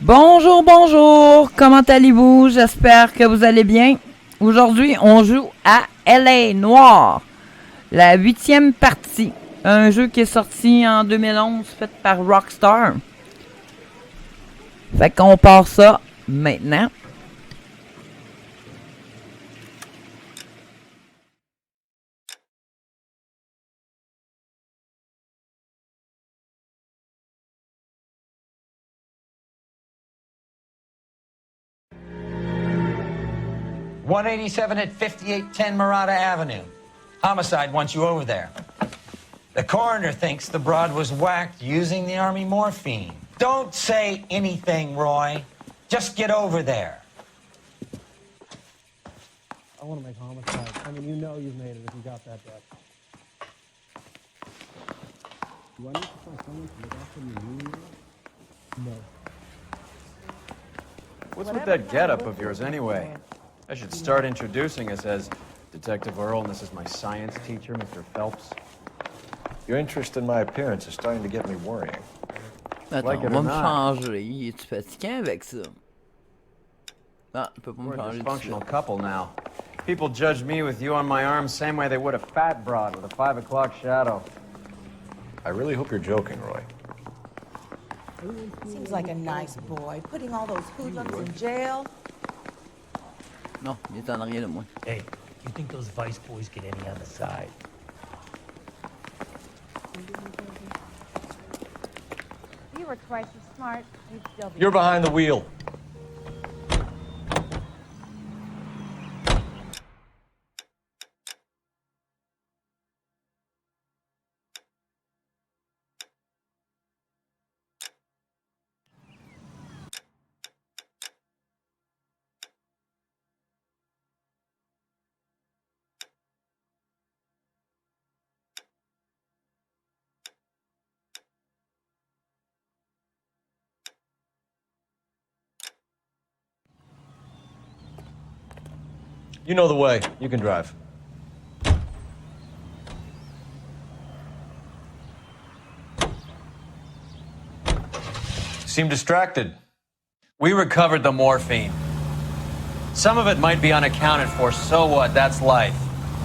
Bonjour, bonjour! Comment allez-vous? J'espère que vous allez bien. Aujourd'hui, on joue à Noire, la 8e partie. Un jeu qui est sorti en 2011, fait par Rockstar. Fait qu'on part ça maintenant. .187 at 5810 Murata Avenue. Homicide wants you over there. The coroner thinks the broad was whacked using the army morphine. Don't say anything, Roy. Just get over there. I want to make homicide. I mean, you know you've made it if you got that bad. Do I need to find someone to look after me? No. What's with that getup of yours anyway? I should start introducing us as Detective Earl, and this is my science teacher, Mr. Phelps. Your interest in my appearance is starting to get me worrying. Attends, Like it on va or me not. changer. Es-tu fatiguant avec ça? Ah, il peut pas me We're a changer tout de dysfunctional suite. couple now. People judge me with you on my arm same way they would a fat broad with a 5 o'clock shadow. I really hope you're joking, Roy. Seems like a nice boy, putting all those hoodlums in jail. Non, il est en arrière de moi. Hey, you think those vice boys get any on the side? You were twice as smart. You'd still be. You're behind the wheel. You know the way. You can drive. Seem distracted. We recovered the morphine. Some of it might be unaccounted for, so what? That's life.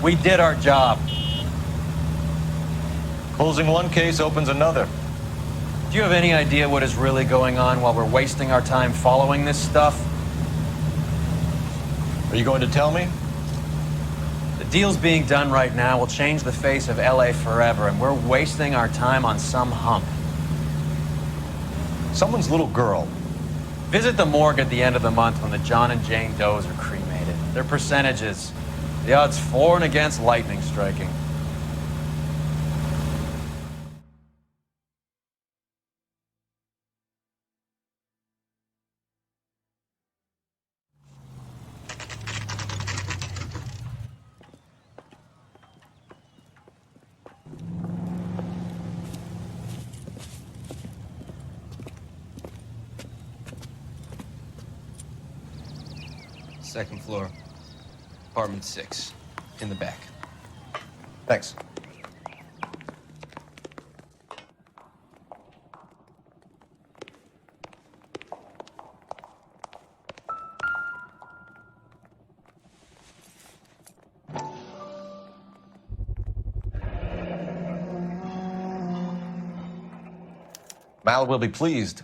We did our job. Closing one case opens another. Do you have any idea what is really going on while we're wasting our time following this stuff? Are you going to tell me? The deals being done right now will change the face of LA forever, and we're wasting our time on some hump. Someone's little girl. Visit the morgue at the end of the month when the John and Jane Does are cremated. Their percentages. The odds for and against lightning striking. Second floor, apartment 6, in the back. Thanks. Mal will be pleased.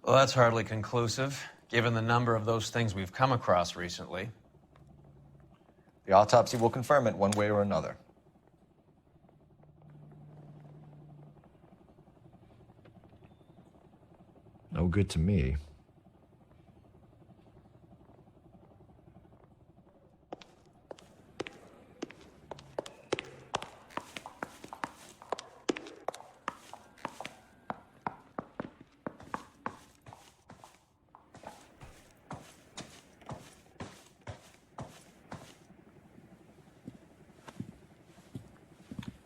Well, that's hardly conclusive, given the number of those things we've come across recently. The autopsy will confirm it one way or another. No good to me.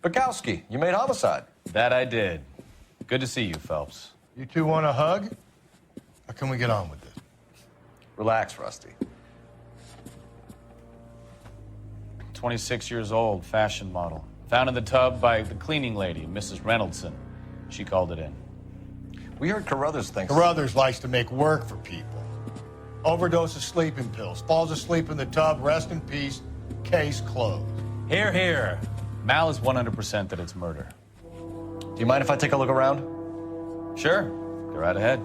Bukowski, you made homicide. That I did. Good to see you, Phelps. You two want a hug? Or can we get on with this? Relax, Rusty. 26 years old, fashion model. Found in the tub by the cleaning lady, Mrs. Reynoldson. She called it in. We heard Carruthers thinks... Carruthers likes to make work for people. Overdose of sleeping pills. Falls asleep in the tub. Rest in peace. Case closed. Here, here. Mal is 100% that it's murder. Do you mind if I take a look around? Sure. Go right ahead.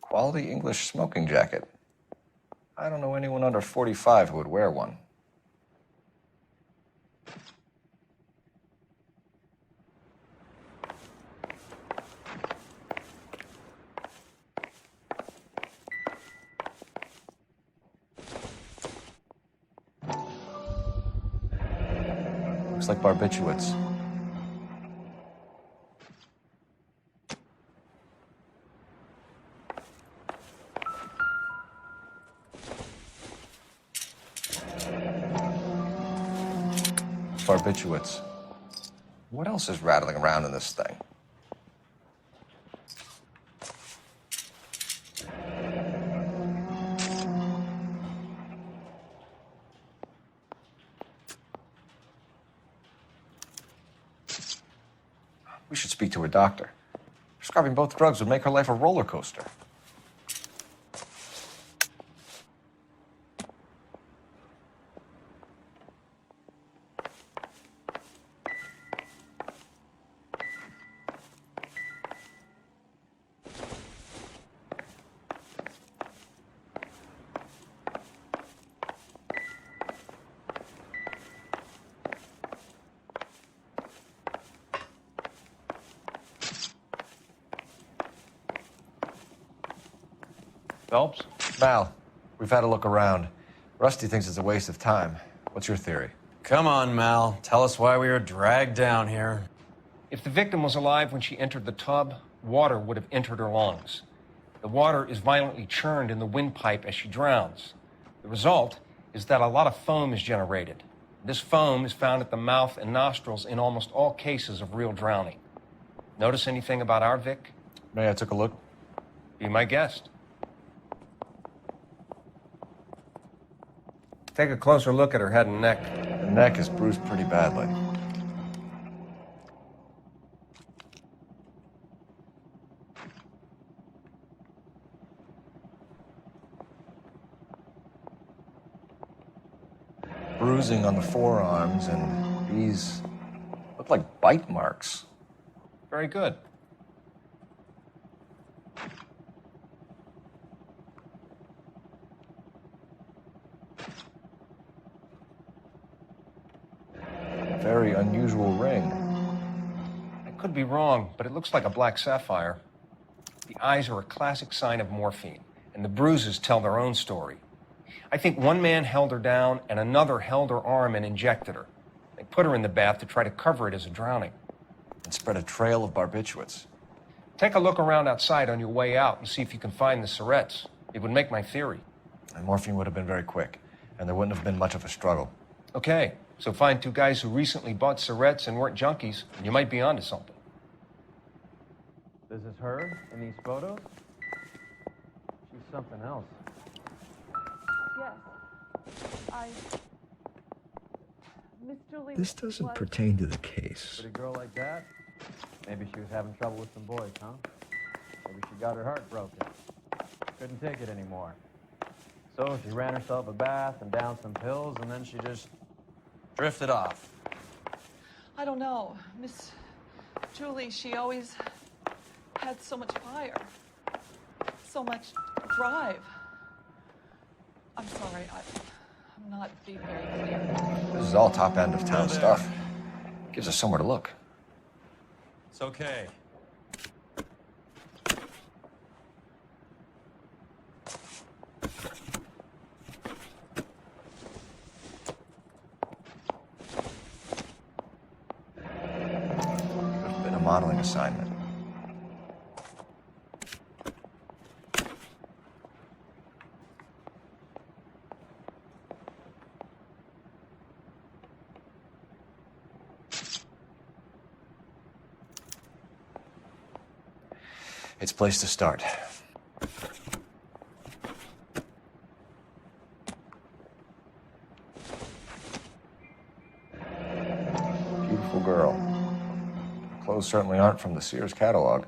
Quality English smoking jacket. I don't know anyone under 45 who would wear one. Looks like barbiturates. Barbiturates. What else is rattling around in this thing? We should speak to her doctor. Prescribing both drugs would make her life a roller coaster. Phelps? Mal, we've had a look around. Rusty thinks it's a waste of time. What's your theory? Come on, Mal. Tell us why we were dragged down here. If the victim was alive when she entered the tub, water would have entered her lungs. The water is violently churned in the windpipe as she drowns. The result is that a lot of foam is generated. This foam is found at the mouth and nostrils in almost all cases of real drowning. Notice anything about our Vic? May I took a look? Be my guest. Take a closer look at her head and neck. The neck is bruised pretty badly. Bruising on the forearms, and these look like bite marks. Very good. Very unusual ring. I could be wrong, but it looks like a black sapphire. The eyes are a classic sign of morphine, and the bruises tell their own story. I think one man held her down and another held her arm and injected her. They put her in the bath to try to cover it as a drowning. And spread a trail of barbiturates. Take a look around outside on your way out and see if you can find the syrettes. It would make my theory. And morphine would have been very quick, and there wouldn't have been much of a struggle. Okay, so find two guys who recently bought syrettes and weren't junkies, and you might be onto something. This is her in these photos? She's something else. Yes. Mr. Lee. This doesn't pertain to the case. Pretty girl like that? Maybe she was having trouble with some boys, huh? Maybe she got her heart broken. Couldn't take it anymore. So she ran herself a bath and downed some pills, and then she just drifted off. I don't know. Miss Julie, she always had so much fire. So much drive. I'm sorry, I'm not being very clear. This is all top end of town stuff. Gives us somewhere to look. It's okay. Could have been a modeling assignment. It's a place to start. Beautiful girl. Her clothes certainly aren't from the Sears catalog.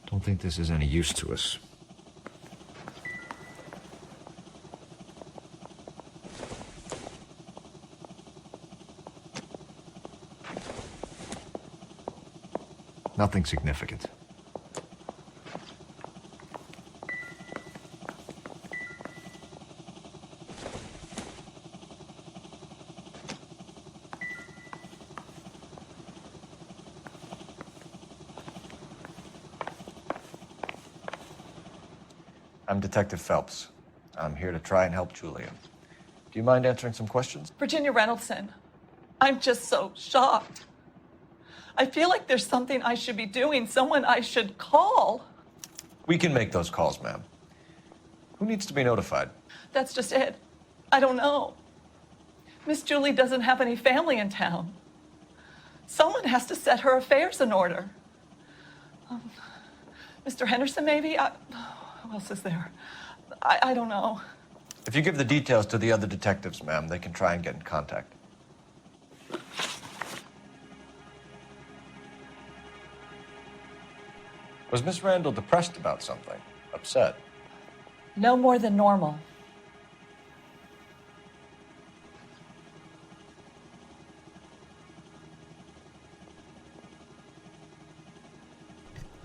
Don't think this is any use to us. Nothing significant. I'm Detective Phelps. I'm here to try and help Julia. Do you mind answering some questions? Virginia Reynoldson, I'm just so shocked. I feel like there's something I should be doing, someone I should call. We can make those calls, ma'am. Who needs to be notified? That's just it. I don't know. Miss Julie doesn't have any family in town. Someone has to set her affairs in order. Mr. Henderson, maybe? Who else is there? I don't know. If you give the details to the other detectives, ma'am, they can try and get in contact. Was Miss Randall depressed about something? Upset? No more than normal.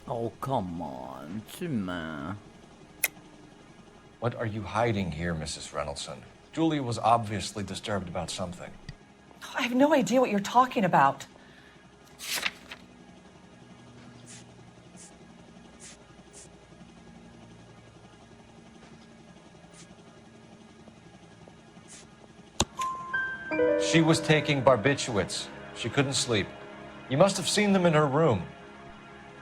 Oh, come on. Tu mens. What are you hiding here, Mrs. Reynoldson? Julia was obviously disturbed about something. I have no idea what you're talking about. She was taking barbiturates. She couldn't sleep. You must have seen them in her room.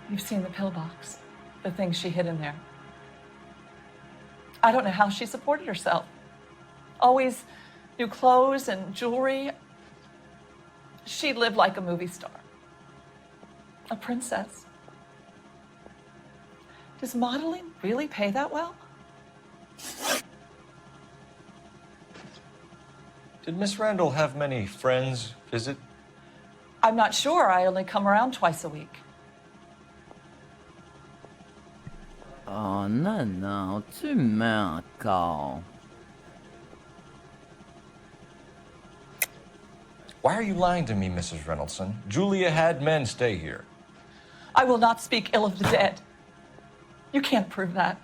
You've seen the pillbox, the things she hid in there. I don't know how she supported herself. Always new clothes and jewelry. She lived like a movie star. A princess. Does modeling really pay that well? Did Miss Randall have many friends visit? I'm not sure. I only come around twice a week. Oh, non, tu mens encore. Why are you lying to me, Mrs. Reynoldson? Julia had men stay here. I will not speak ill of the dead. You can't prove that.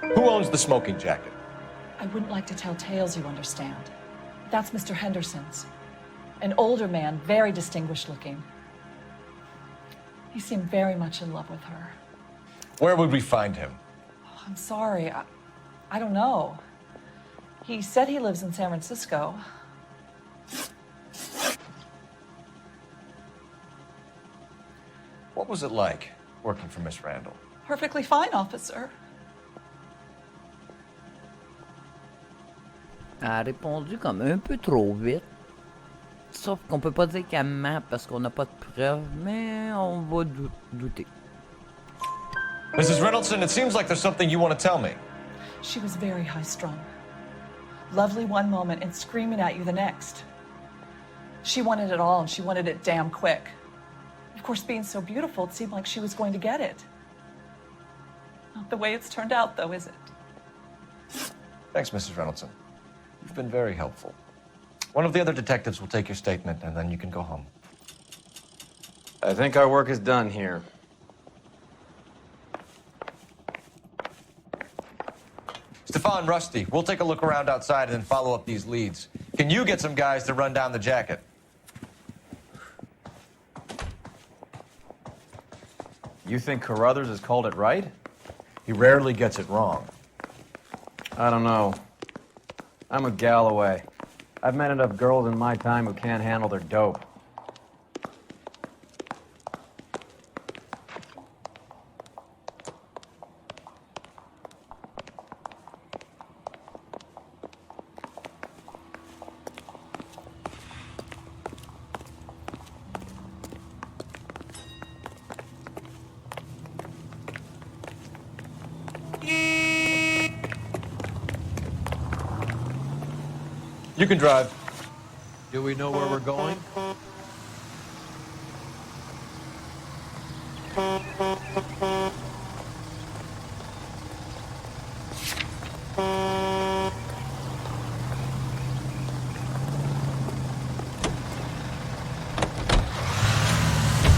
Who owns the smoking jacket? I wouldn't like to tell tales, you understand. That's Mr. Henderson's. An older man, very distinguished looking. He seemed very much in love with her. Where would we find him? Oh, I'm sorry. I don't know. He said he lives in San Francisco. What was it like working for Miss Randall? Perfectly fine, officer. Elle a répondu comme un peu trop vite. Sauf qu'on peut pas dire qu'elle ment parce qu'on n'a pas de preuves, mais on va douter. Mrs. Reynoldson, it seems like there's something you want to tell me. She was very high-strung. Lovely one moment and screaming at you the next. She wanted it all, and she wanted it damn quick. Of course, being so beautiful, it seemed like she was going to get it. Not the way it's turned out, though, is it? Thanks, Mrs. Reynoldson. You've been very helpful. One of the other detectives will take your statement, and then you can go home. I think our work is done here. Stefan, Rusty, we'll take a look around outside and then follow up these leads. Can you get some guys to run down the jacket? You think Carruthers has called it right? He rarely gets it wrong. I don't know. I'm a Galloway. I've met enough girls in my time who can't handle their dope. You can drive. Do we know where we're going?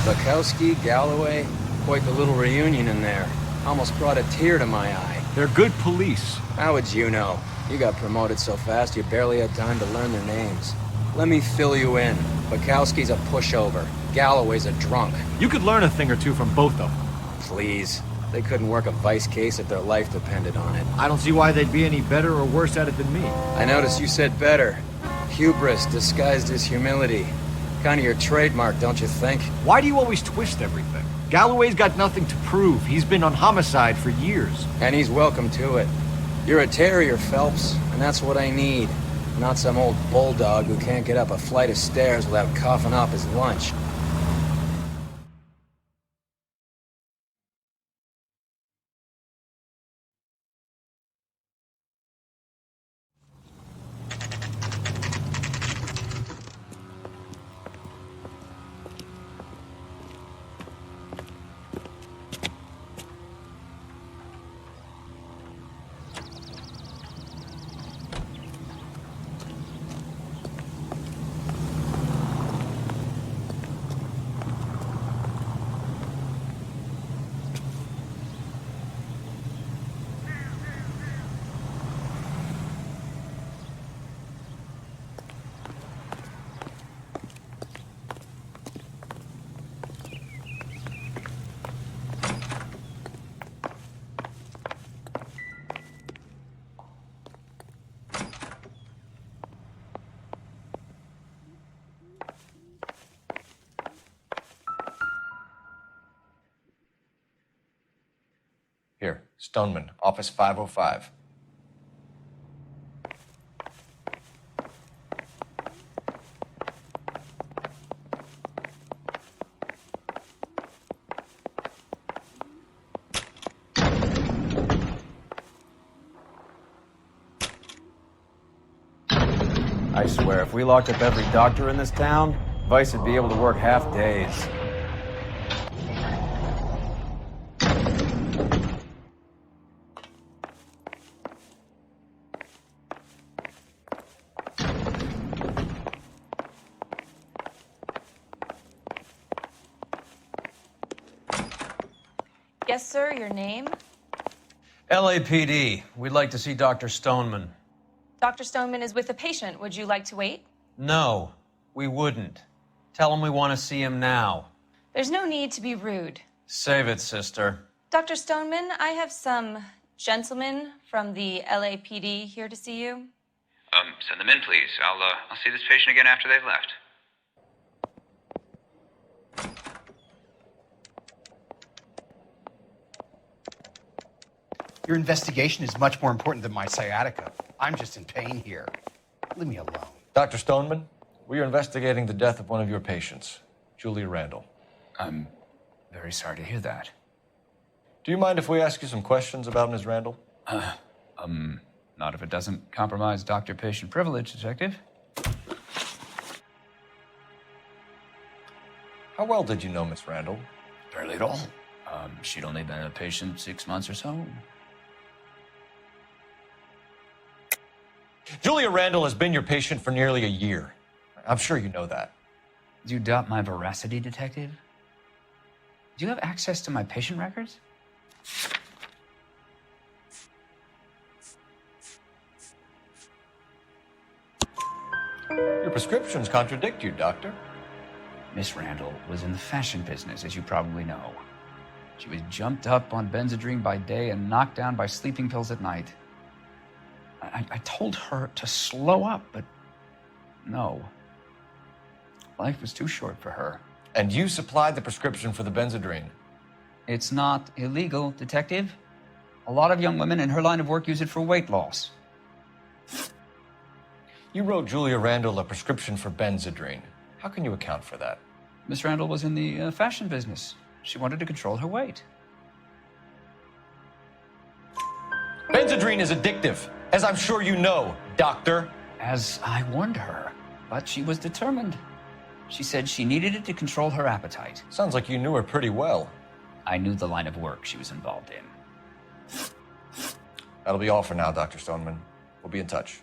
Bukowski, Galloway, quite the little reunion in there. Almost brought a tear to my eye. They're good police. How would you know? You got promoted so fast you barely had time to learn their names. Let me fill you in. Bukowski's a pushover. Galloway's a drunk. You could learn a thing or two from both of them. Please. They couldn't work a vice case if their life depended on it. I don't see why they'd be any better or worse at it than me. I noticed you said better. Hubris disguised as humility. Kind of your trademark, don't you think? Why do you always twist everything? Galloway's got nothing to prove. He's been on homicide for years. And he's welcome to it. You're a terrier, Phelps, and that's what I need. Not some old bulldog who can't get up a flight of stairs without coughing up his lunch. Here, Stoneman, office 505. I swear, if we locked up every doctor in this town, Vice would be able to work half days. Yes, sir, your name? LAPD. We'd like to see Dr. Stoneman. Dr. Stoneman is with a patient. Would you like to wait? No, we wouldn't. Tell him we want to see him now. There's no need to be rude. Save it, sister. Dr. Stoneman, I have some gentlemen from the LAPD here to see you. Send them in, please. I'll see this patient again after they've left. Your investigation is much more important than my sciatica. I'm just in pain here. Leave me alone. Dr. Stoneman, we are investigating the death of one of your patients, Julia Randall. I'm very sorry to hear that. Do you mind if we ask you some questions about Ms. Randall? Not if it doesn't compromise doctor-patient privilege, Detective. How well did you know Miss Randall? Barely at all. She'd only been a patient 6 months or so. Julia Randall has been your patient for nearly a year. I'm sure you know that. Do you doubt my veracity, Detective? Do you have access to my patient records? Your prescriptions contradict you, Doctor. Miss Randall was in the fashion business, as you probably know. She was jumped up on Benzedrine by day and knocked down by sleeping pills at night. I told her to slow up, but no. Life was too short for her. And you supplied the prescription for the Benzedrine? It's not illegal, Detective. A lot of young women in her line of work use it for weight loss. You wrote Julia Randall a prescription for Benzedrine. How can you account for that? Miss Randall was in the fashion business. She wanted to control her weight. Benzedrine is addictive, as I'm sure you know, Doctor. As I warned her, but she was determined. She said she needed it to control her appetite. Sounds like you knew her pretty well. I knew the line of work she was involved in. That'll be all for now, Dr. Stoneman. We'll be in touch.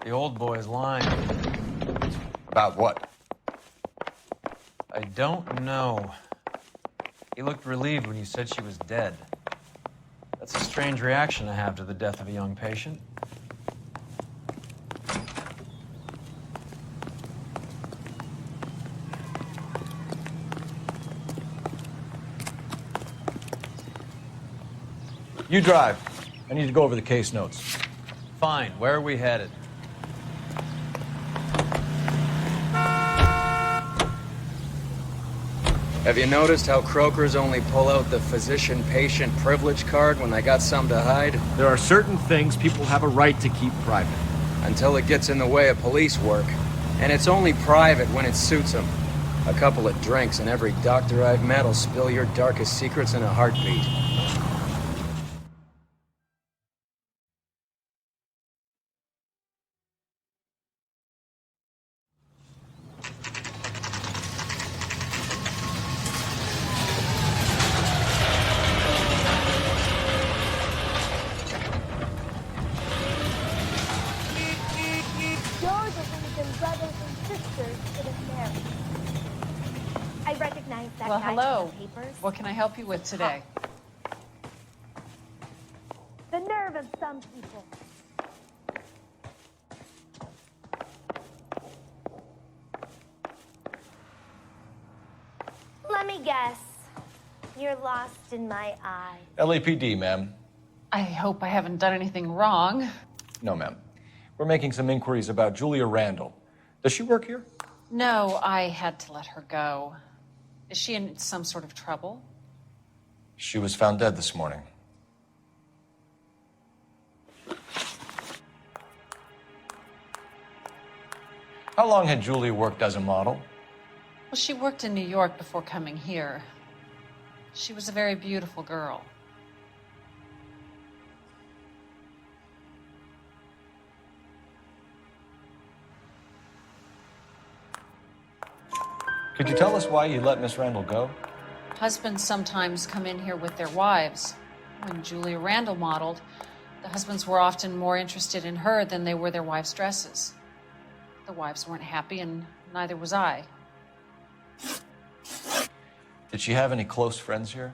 The old boy's lying. About what? I don't know. He looked relieved when you said she was dead. That's a strange reaction to have to the death of a young patient. You drive. I need to go over the case notes. Fine. Where are we headed? Have you noticed how Croakers only pull out the physician-patient privilege card when they got something to hide? There are certain things people have a right to keep private. Until it gets in the way of police work. And it's only private when it suits them. A couple of drinks and every doctor I've met will spill your darkest secrets in a heartbeat. Well, hello. What can I help you with today? The nerve of some people. Let me guess. You're lost in my eye. LAPD, ma'am. I hope I haven't done anything wrong. No, ma'am. We're making some inquiries about Julia Randall. Does she work here? No, I had to let her go. Is she in some sort of trouble? She was found dead this morning. How long had Julia worked as a model? Well, she worked in New York before coming here. She was a very beautiful girl. Could you tell us why you let Miss Randall go? Husbands sometimes come in here with their wives. When Julia Randall modeled, the husbands were often more interested in her than they were their wives' dresses. The wives weren't happy, and neither was I. Did she have any close friends here?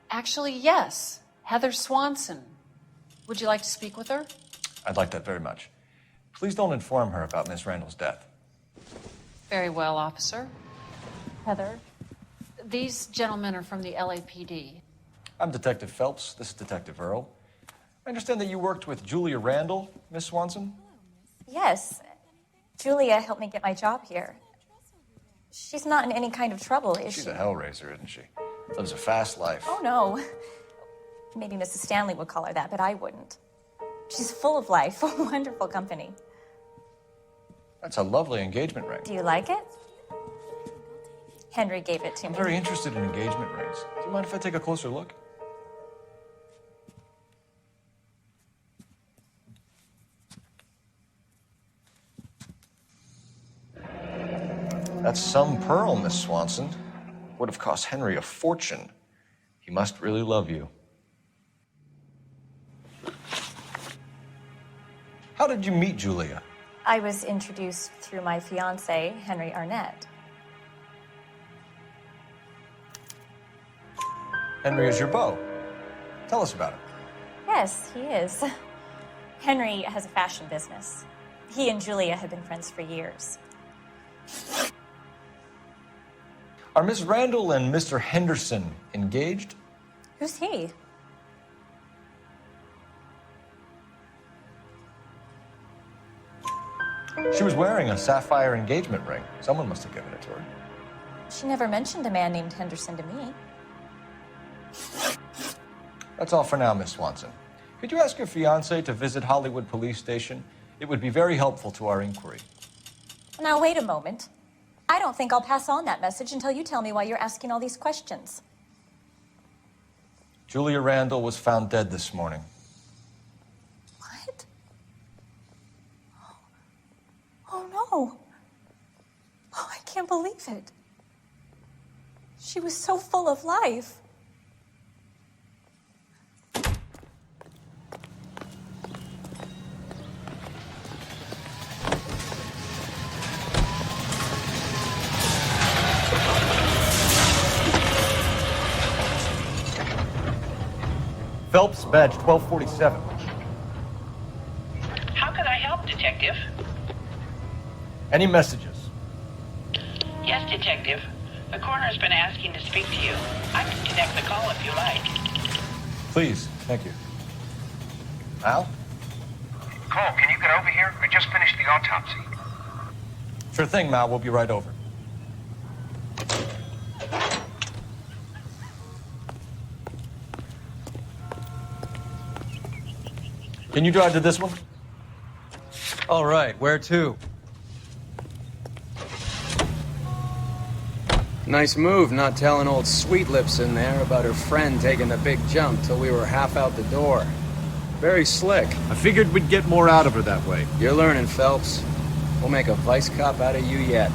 Actually, yes. Heather Swanson. Would you like to speak with her? I'd like that very much. Please don't inform her about Miss Randall's death. Very well, officer. Heather, these gentlemen are from the LAPD. I'm Detective Phelps. This is Detective Earl. I understand that you worked with Julia Randall, Miss Swanson? Yes. Julia helped me get my job here. She's not in any kind of trouble, is she? She's a hellraiser, isn't she? Lives a fast life. Oh, no. Maybe Mrs. Stanley would call her that, but I wouldn't. She's full of life, wonderful company. That's a lovely engagement ring. Do you like it? Henry gave it to me. I'm very interested in engagement rings. Do you mind if I take a closer look? That's some pearl, Miss Swanson. Would have cost Henry a fortune. He must really love you. How did you meet Julia? I was introduced through my fiancé, Henry Arnett. Henry is your beau. Tell us about it. Yes, he is. Henry has a fashion business. He and Julia have been friends for years. Are Miss Randall and Mr. Henderson engaged? Who's he? She was wearing a sapphire engagement ring. Someone must have given it to her. She never mentioned a man named Henderson to me. That's all for now, Miss Swanson. Could you ask your fiancé to visit Hollywood Police Station? It would be very helpful to our inquiry. Now, wait a moment. I don't think I'll pass on that message until you tell me why you're asking all these questions. Julia Randall was found dead this morning. What? Oh, no. Oh, I can't believe it. She was so full of life. Phelps, badge 1247. How can I help, Detective? Any messages? Yes, Detective. The coroner's been asking to speak to you. I can connect the call if you like. Please, thank you. Al? Cole, can you get over here? I just finished the autopsy. Sure thing, Mal. We'll be right over. Can you drive to this one? All right, where to? Nice move not telling old Sweet Lips in there about her friend taking the big jump till we were half out the door. Very slick. I figured we'd get more out of her that way. You're learning, Phelps. We'll make a vice cop out of you yet.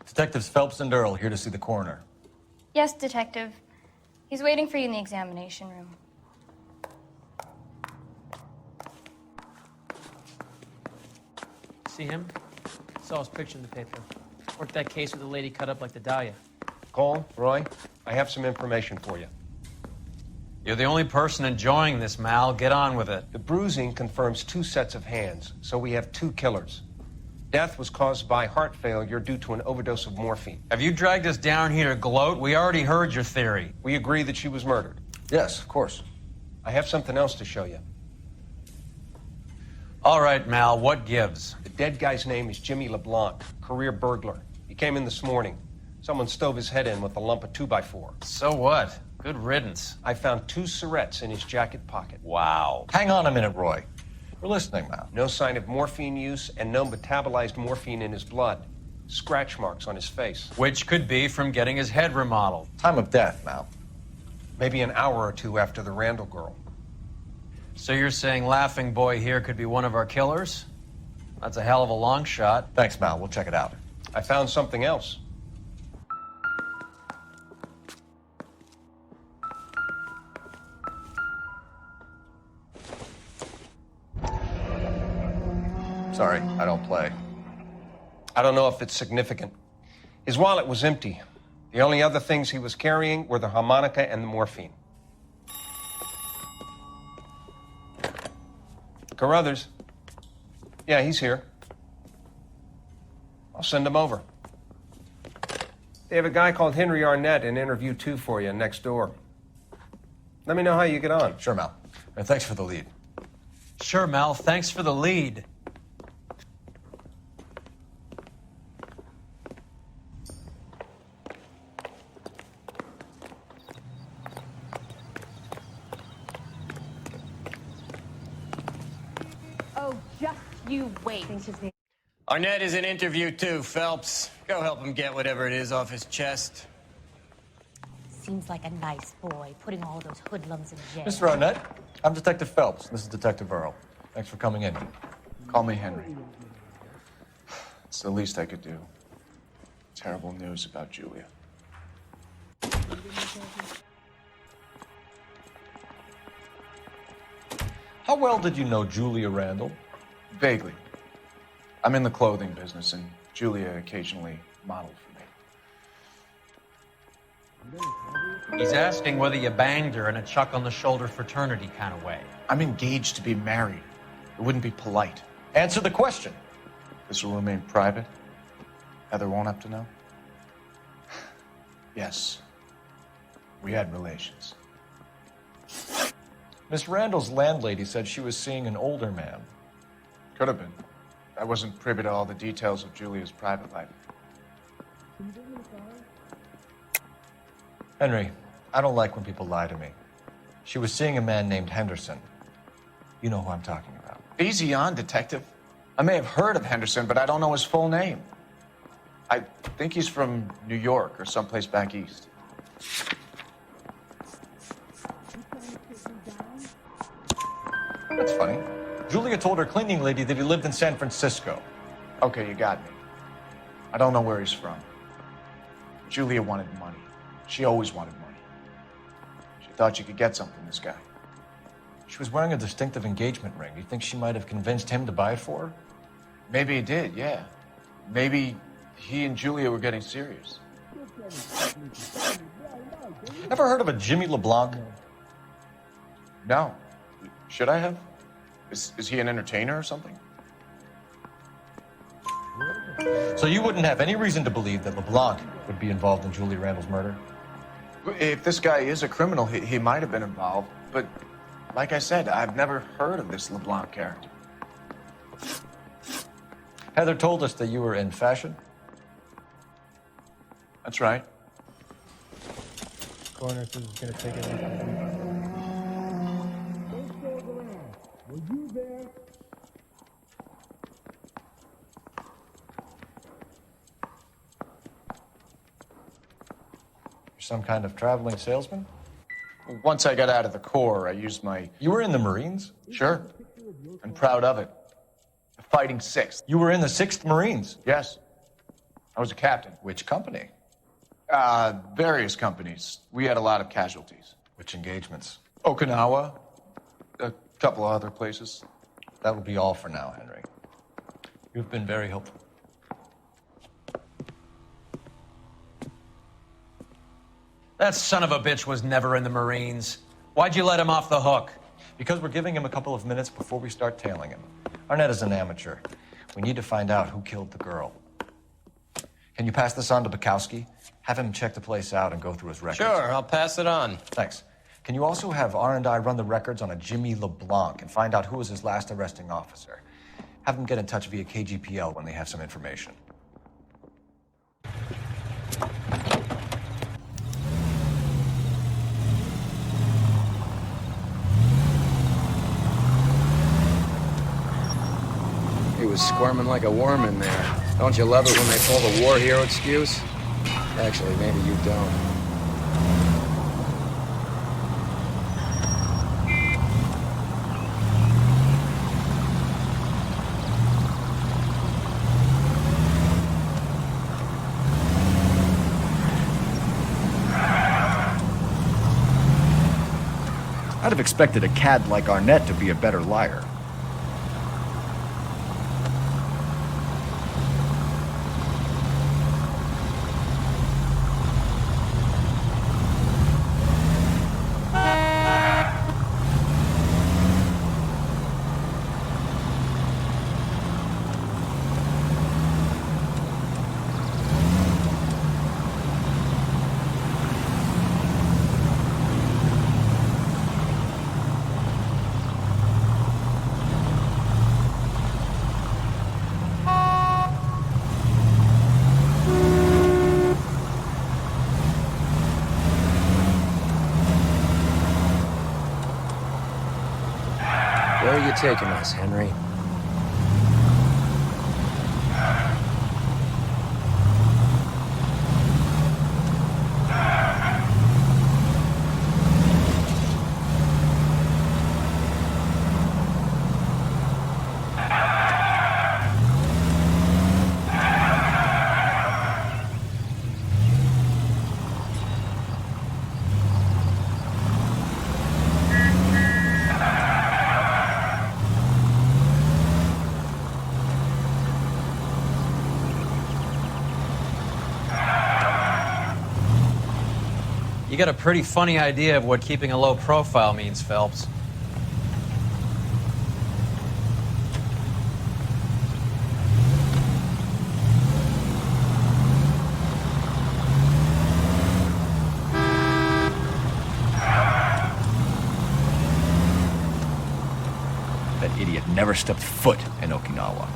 Detectives Phelps and Earl here to see the coroner. Yes, Detective. He's waiting for you in the examination room. See him? Saw his picture in the paper. Worked that case with a lady cut up like the Dahlia. Cole, Roy, I have some information for you. You're the only person enjoying this, Mal. Get on with it. The bruising confirms 2 sets of hands, so we have 2 killers. Death was caused by heart failure due to an overdose of morphine. Have you dragged us down here to gloat? We already heard your theory. We agree that she was murdered. Yes, of course. I have something else to show you. All right, Mal, what gives? The dead guy's name is Jimmy LeBlanc, career burglar. He came in this morning. Someone stove his head in with a lump of 2x4. So what? Good riddance. I found 2 cigarettes in his jacket pocket. Wow. Hang on a minute, Roy. We're listening, Mal. No sign of morphine use and no metabolized morphine in his blood. Scratch marks on his face. Which could be from getting his head remodeled. Time of death, Mal. Maybe an hour or 2 after the Randall girl. So you're saying Laughing Boy here could be one of our killers? That's a hell of a long shot. Thanks, Mal. We'll check it out. I found something else. Sorry, I don't play. I don't know if it's significant. His wallet was empty. The only other things he was carrying were the harmonica and the morphine. Carruthers. Yeah, he's here. I'll send him over. They have a guy called Henry Arnett in interview 2 for you next door. Let me know how you get on. Sure, Mal. And thanks for the lead. Sure, Mel. Thanks for the lead. Oh, just you wait. Arnett is in interview 2, Phelps. Go help him get whatever it is off his chest. Seems like a nice boy, putting all those hoodlums in jail. Mr. Arnett, I'm Detective Phelps. This is Detective Earl. Thanks for coming in. Call me Henry. It's the least I could do. Terrible news about Julia. How well did you know Julia Randall? Vaguely. I'm in the clothing business, and Julia occasionally modeled for me. He's asking whether you banged her in a chuck-on-the-shoulder fraternity kind of way. I'm engaged to be married. It wouldn't be polite. Answer the question. This will remain private? Heather won't have to know? Yes. We had relations. Miss Randall's landlady said she was seeing an older man. Could have been. I wasn't privy to all the details of Julia's private life. Henry, I don't like when people lie to me. She was seeing a man named Henderson. You know who I'm talking about. Easy on, Detective. I may have heard of Henderson, but I don't know his full name. I think he's from New York or someplace back east. That's funny. Julia told her cleaning lady that he lived in San Francisco. Okay, you got me. I don't know where he's from. Julia wanted money. She always wanted money. She thought she could get something from this guy. She was wearing a distinctive engagement ring. Do you think she might have convinced him to buy it for her? Maybe he did, yeah. Maybe he and Julia were getting serious. Ever heard of a Jimmy LeBlanc? No. Should I have? Is he an entertainer or something? So you wouldn't have any reason to believe that LeBlanc would be involved in Julia Randall's murder? If this guy is a criminal, he might have been involved. But like I said, I've never heard of this LeBlanc character. Heather told us that you were in fashion. That's right. Coroner says he's going to take it. Were you there? You're some kind of traveling salesman? Once I got out of the Corps, I used my... You were in the Marines? Sure. I'm proud of it. The Fighting Sixth. You were in the 6th Marines? Yes. I was a captain. Which company? Various companies. We had a lot of casualties. Which engagements? Okinawa. A couple of other places. That will be all for now, Henry. You've been very helpful. That son of a bitch was never in the Marines. Why'd you let him off the hook? Because we're giving him a couple of minutes before we start tailing him. Arnett is an amateur. We need to find out who killed the girl. Can you pass this on to Bukowski? Have him check the place out and go through his records. Sure, I'll pass it on. Thanks. Can you also have R&I run the records on a Jimmy LeBlanc and find out who was his last arresting officer? Have them get in touch via KGPL when they have some information. He was squirming like a worm in there. Don't you love it when they pull the war hero excuse? Actually, maybe you don't. I'd have expected a cad like Arnett to be a better liar. you taking us, Henry? You got a pretty funny idea of what keeping a low profile means, Phelps. That idiot never stepped foot in Okinawa.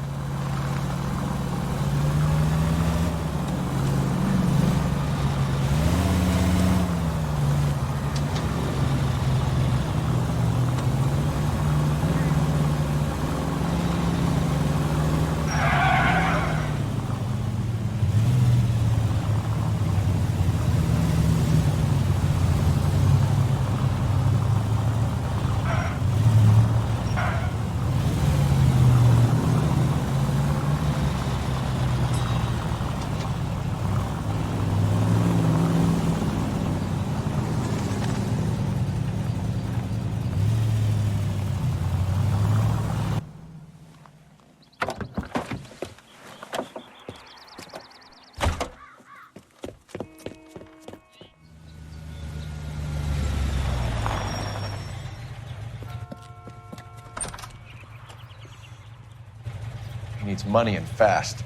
He needs money and fast.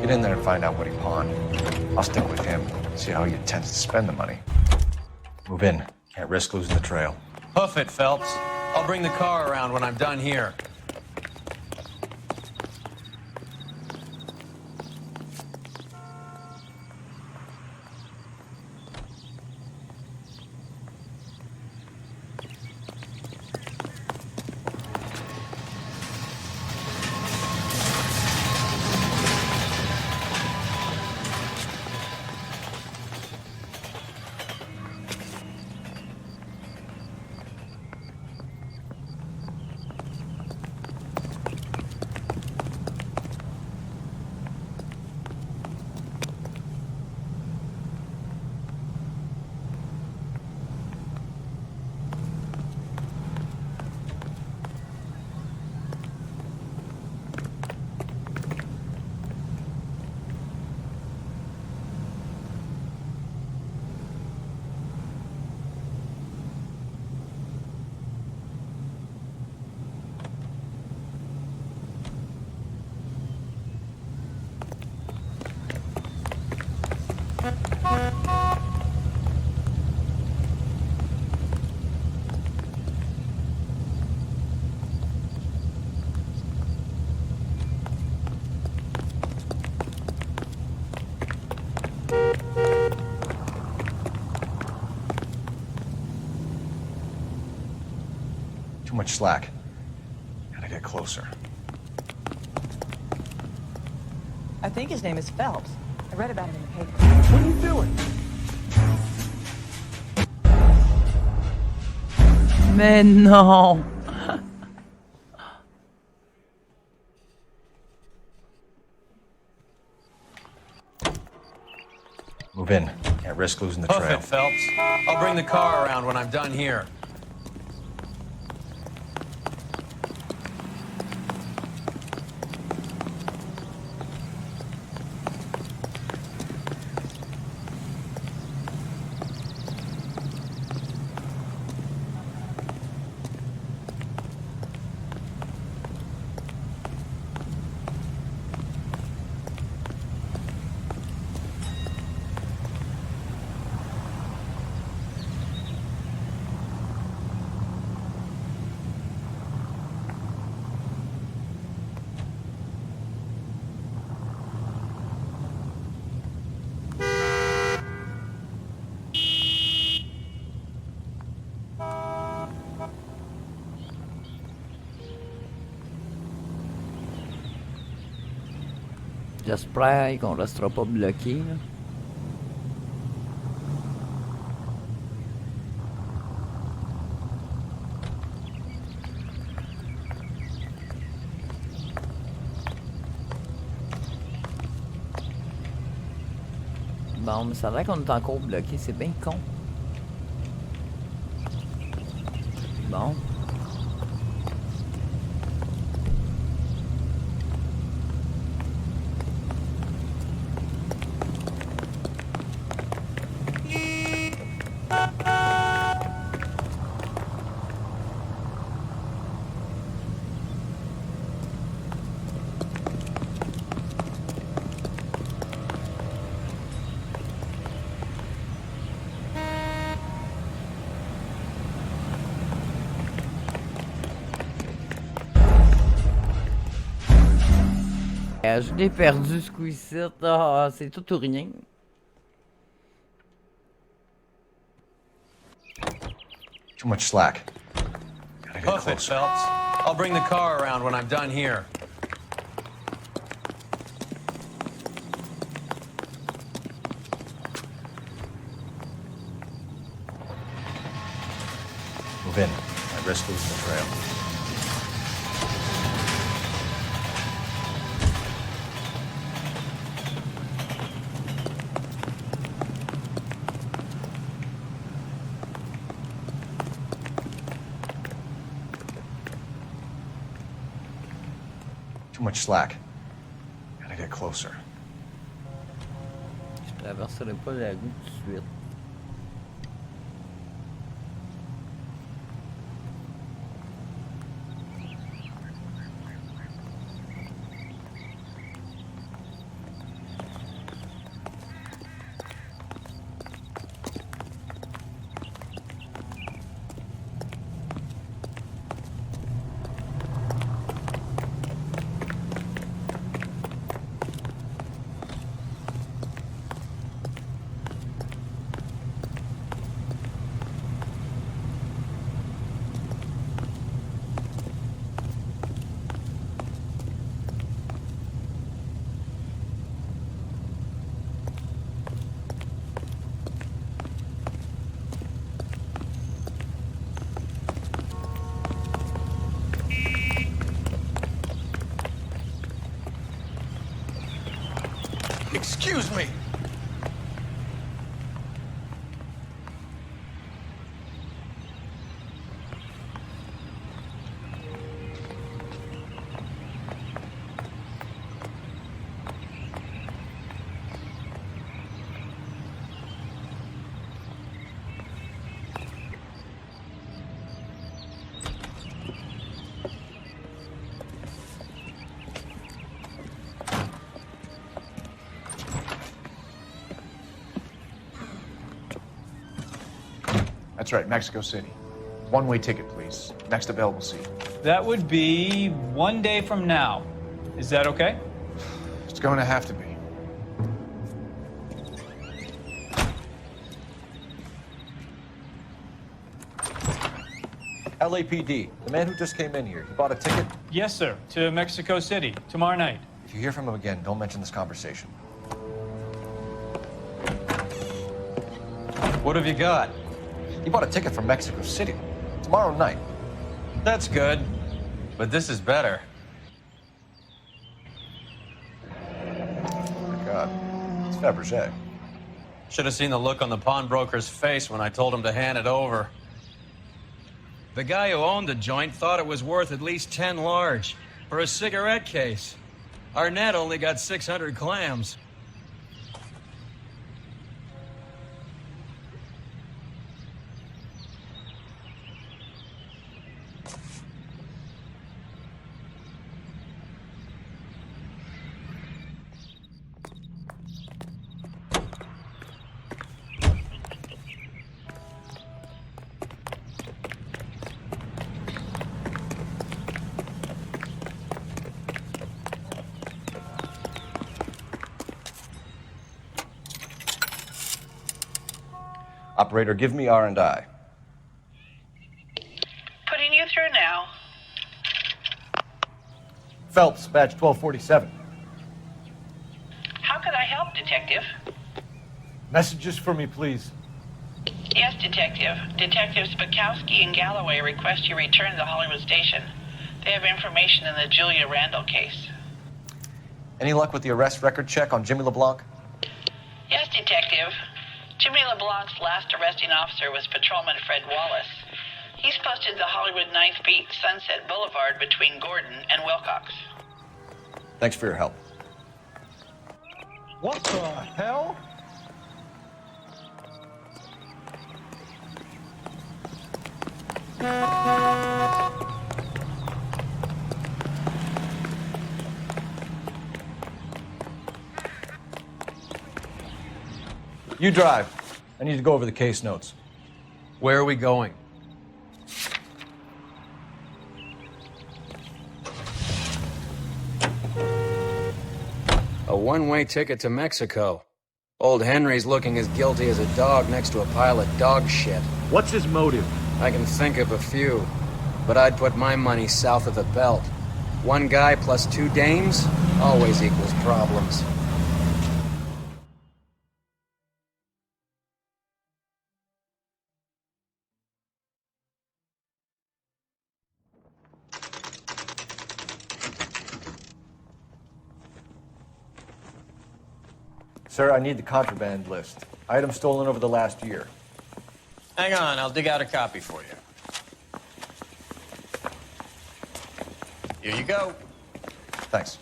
Get in there and find out what he pawned. I'll stick with him, see how he intends to spend the money. Move in. Can't risk losing the trail. Hoof it, Phelps. I'll bring the car around when I'm done here. Too much slack. Gotta get closer. I think his name is Phelps. I read about him in the paper. What are you doing? Mais non. Move in. Can't risk losing the Hoof trail. it, Phelps. I'll bring the car around when I'm done here. J'espère qu'on restera pas bloqué. Là. Bon, mais ça a l'air qu'on est encore bloqué. C'est bien con. Bon. Je l'ai perdu ce coup-ci. Ah, c'est tout ou rien. Too much slack. Hoof it, Phelps. I'll bring the car around when I'm done here. Move in. I risk losing the trail. Too much slack. Gotta get closer. Je traverserai pas la rue tout de suite. Excuse me. That's right, Mexico City. One-way ticket, please. Next available seat. That would be 1 day from now. Is that okay? It's going to have to be. LAPD, the man who just came in here, he bought a ticket? Yes, sir. To Mexico City, tomorrow night. If you hear from him again, don't mention this conversation. What have you got? He bought a ticket from Mexico City. Tomorrow night. That's good. But this is better. Oh my God. It's Fabergé. Should have seen the look on the pawnbroker's face when I told him to hand it over. The guy who owned the joint thought it was worth at least 10 large for a cigarette case. Arnett only got 600 clams. Operator, give me R&I. Putting you through now. Phelps, badge 1247. Detective. Messages for me, please. Yes, Detective. Detectives Bukowski and Galloway request you return to the Hollywood station. They have information in the Julia Randall case. Any luck with the arrest record check on Jimmy LeBlanc? Yes, Detective. Jimmy LeBlanc's last arresting officer was Patrolman Fred Wallace. He's posted the Hollywood 9th Beat Sunset Boulevard between Gordon and Wilcox. Thanks for your help. What the hell? You drive. I need to go over the case notes. Where are we going? A one-way ticket to Mexico. Old Henry's looking as guilty as a dog next to a pile of dog shit. What's his motive? I can think of a few, but I'd put my money south of the belt. One guy plus 2 dames always equals problems. Sir, I need the contraband list. Items stolen over the last year. Hang on, I'll dig out a copy for you. Here you go. Thanks.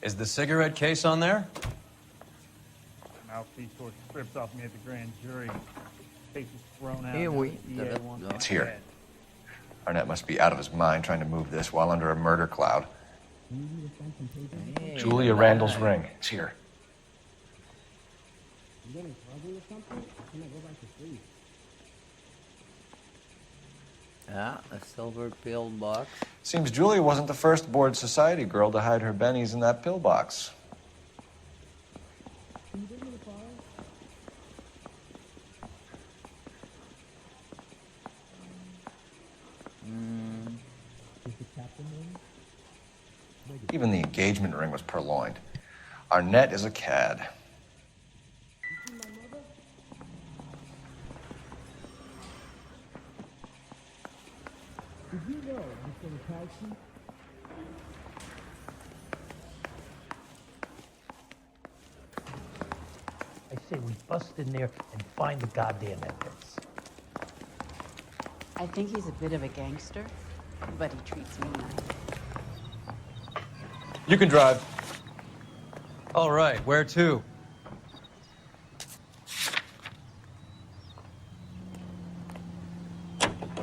Is the cigarette case on there? Mouthpiece tore strips off me at the grand jury. Case was thrown out. Here we It's here. Arnett must be out of his mind trying to move this while under a murder cloud. Julia Randall's ring. It's here. Ah, a silver pillbox. Seems Julia wasn't the first bored society girl to hide her bennies in that pillbox. Even the engagement ring was purloined. Arnett is a cad. Did you know Mr. Bukowski? I say we bust in there and find the goddamn evidence. I think he's a bit of a gangster, but he treats me nice. You can drive. All right, where to?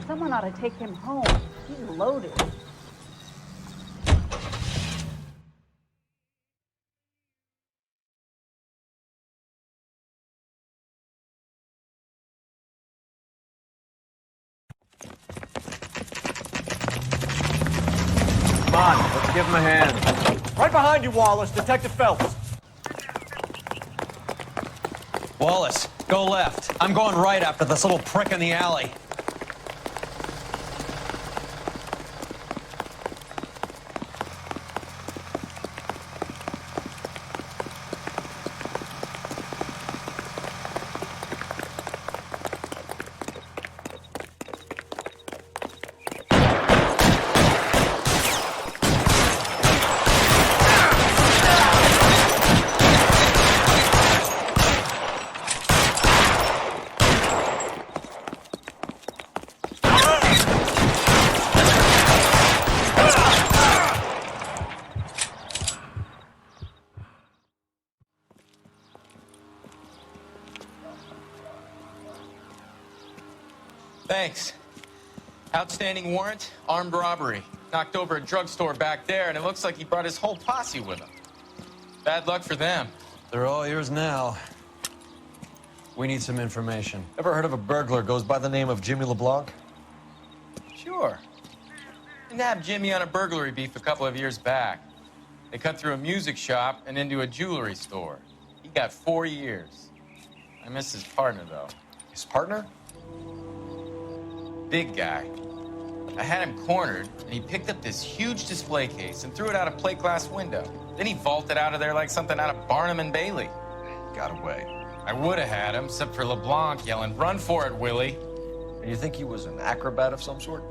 Someone ought to take him home. He's loaded. Come on, let's give him a hand. Right behind you, Wallace. Detective Phelps. Wallace, go left. I'm going right after this little prick in the alley. Thanks. Outstanding warrant, armed robbery. Knocked over a drugstore back there, and it looks like he brought his whole posse with him. Bad luck for them. They're all yours now. We need some information. Ever heard of a burglar goes by the name of Jimmy LeBlanc? Sure. Nabbed Jimmy on a burglary beef a couple of years back. They cut through a music shop and into a jewelry store. He got 4 years. I miss his partner, though. His partner? Big guy. I had him cornered, and he picked up this huge display case and threw it out a plate glass window. Then he vaulted out of there like something out of Barnum and Bailey. Got away. I would have had him, except for LeBlanc yelling, "Run for it, Willie!" And you think he was an acrobat of some sort?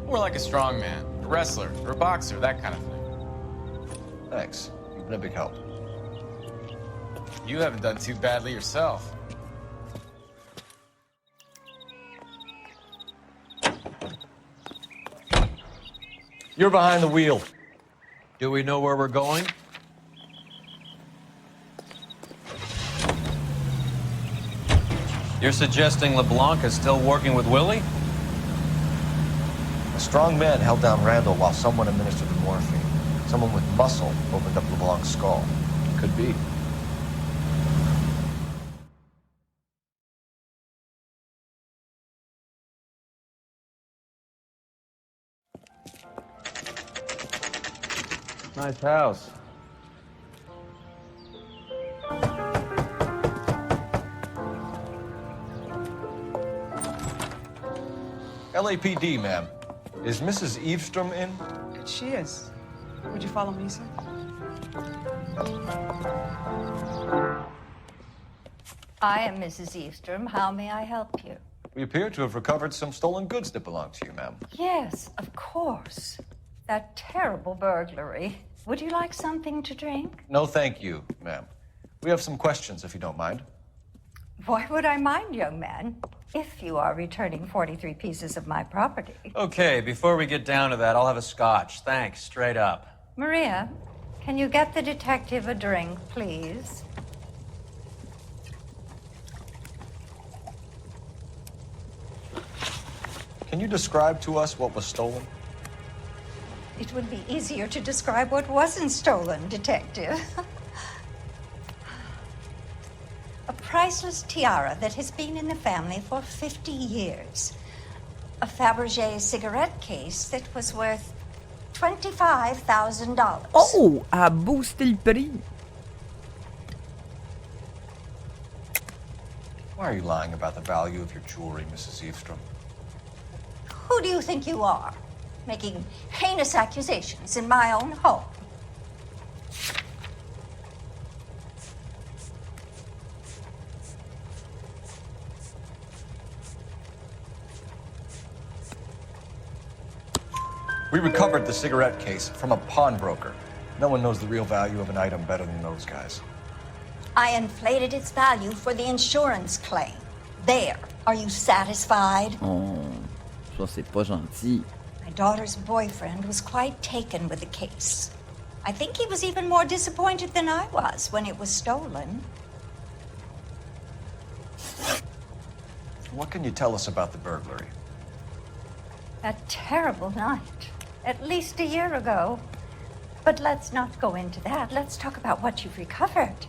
More like a strongman, a wrestler, or a boxer, that kind of thing. Thanks. You've been a big help. You haven't done too badly yourself. You're behind the wheel. Do we know where we're going? You're suggesting LeBlanc is still working with Willie? A strong man held down Randall while someone administered the morphine. Someone with muscle opened up LeBlanc's skull. Could be. Nice house. LAPD, ma'am. Is Mrs. Eavestrom in? She is. Would you follow me, sir? I am Mrs. Eavestrom. How may I help you? We appear to have recovered some stolen goods that belong to you, ma'am. Yes, of course. That terrible burglary. Would you like something to drink? No, thank you, ma'am. We have some questions, if you don't mind. Why would I mind, young man, if you are returning 43 pieces of my property? Okay, before we get down to that, I'll have a scotch. Thanks, straight up. Maria, can you get the detective a drink, please? Can you describe to us what was stolen? It would be easier to describe what wasn't stolen, Detective. A priceless tiara that has been in the family for 50 years. A Fabergé cigarette case that was worth $25,000. Oh, a boosté le prix. Why are you lying about the value of your jewelry, Mrs. Eavestrom? Who do you think you are? Making heinous accusations in my own home. We recovered the cigarette case from a pawnbroker. No one knows the real value of an item better than those guys. I inflated its value for the insurance claim. There. Are you satisfied? Oh, ça c'est pas gentil. My daughter's boyfriend was quite taken with the case. I think he was even more disappointed than I was when it was stolen. What can you tell us about the burglary? A terrible night. At least a year ago. But let's not go into that. Let's talk about what you've recovered.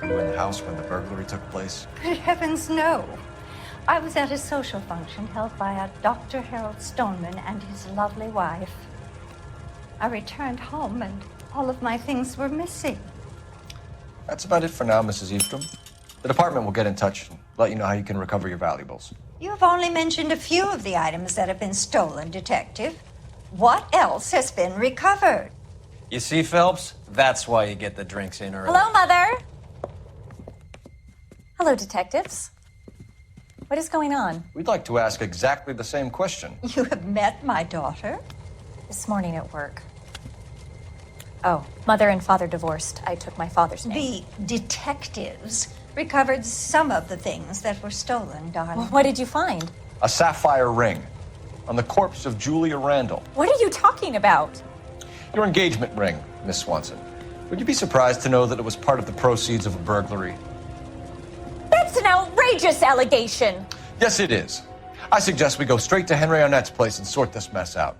Were you in the house when the burglary took place? Good heavens, no. I was at a social function held by a Dr. Harold Stoneman and his lovely wife. I returned home and all of my things were missing. That's about it for now, Mrs. Eavestrom. The department will get in touch and let you know how you can recover your valuables. You've only mentioned a few of the items that have been stolen, Detective. What else has been recovered? You see, Phelps? That's why you get the drinks in early. Hello, Mother. Hello, detectives. What is going on? We'd like to ask exactly the same question. You have met my daughter? This morning at work. Oh, mother and father divorced. I took my father's name. The detectives recovered some of the things that were stolen, darling. Well, what did you find? A sapphire ring on the corpse of Julia Randall. What are you talking about? Your engagement ring, Miss Swanson. Would you be surprised to know that it was part of the proceeds of a burglary? That's an outrageous allegation. Yes, it is. I suggest we go straight to Henry Arnett's place and sort this mess out.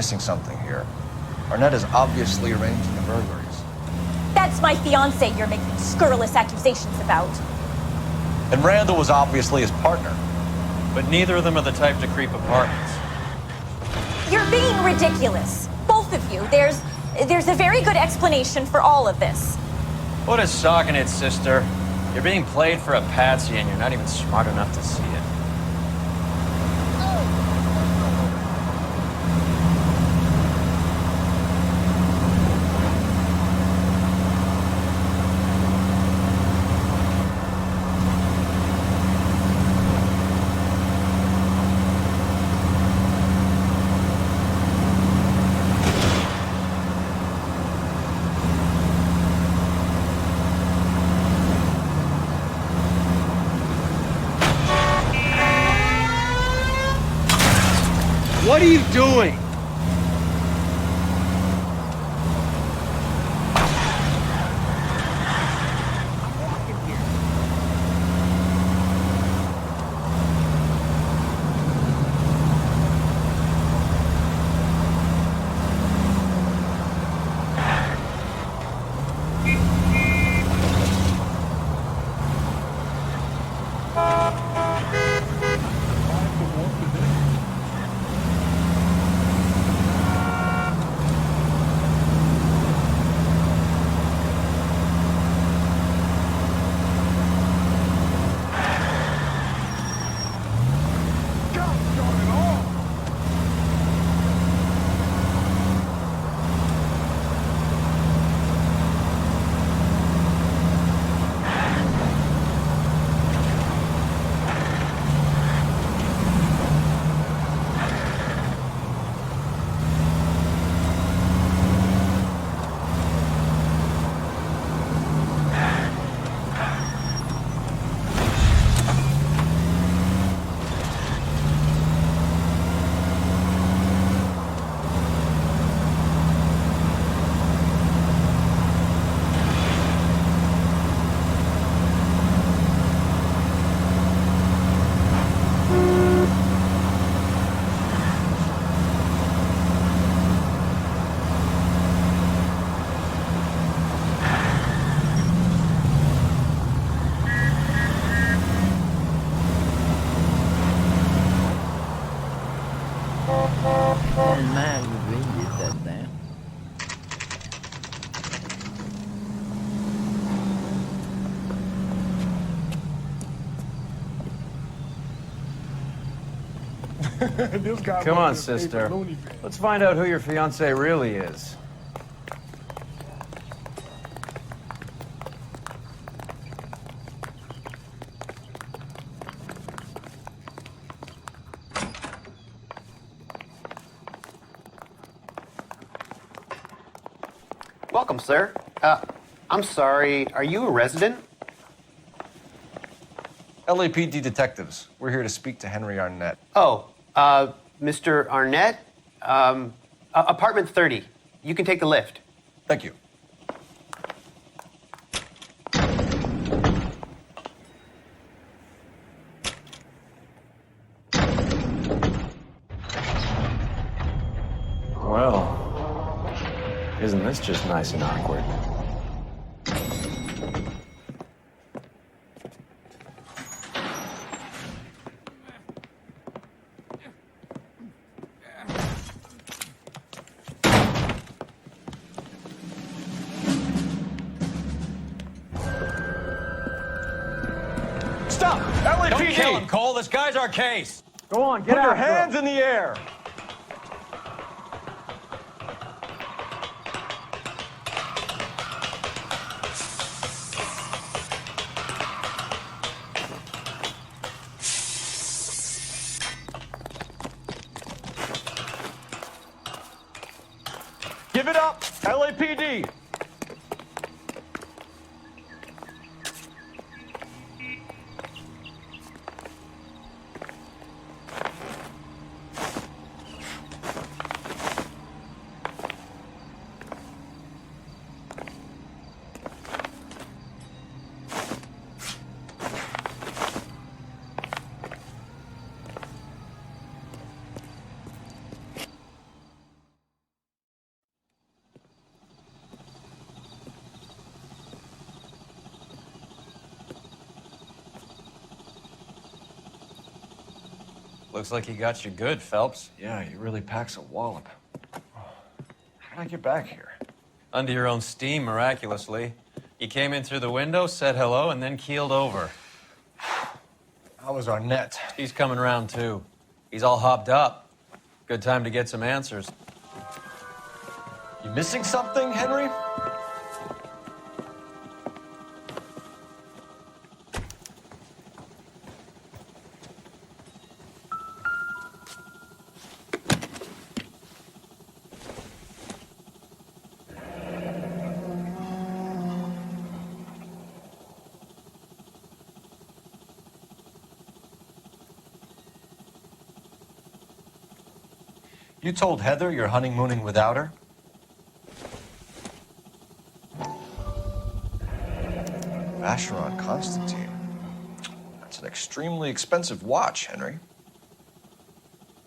missing something here. Arnett is obviously arranging the burglaries. That's my fiancé you're making scurrilous accusations about. And Randall was obviously his partner. But neither of them are the type to creep apartments. You're being ridiculous. Both of you. There's a very good explanation for all of this. What is socking it, sister? You're being played for a patsy and you're not even smart enough to see it. What are you doing? Come on, sister. Let's find out who your fiancé really is. Welcome, sir. I'm sorry, are you a resident? LAPD detectives. We're here to speak to Henry Arnett. Oh, Mr. Arnett? Apartment 30. You can take the lift. Thank you. Well, isn't this just nice and awkward? Stop! Don't LAPD! kill him, Cole. This guy's our case. Go on, get your hands in the air! Give it up, LAPD! Looks like he got you good, Phelps. Yeah, he really packs a wallop. How did I get back here? Under your own steam, miraculously. You came in through the window, said hello, and then keeled over. How was Arnett? He's coming round, too. He's all hopped up. Good time to get some answers. You missing something, Henry? You told Heather you're honeymooning without her? Vacheron Constantine. That's an extremely expensive watch, Henry.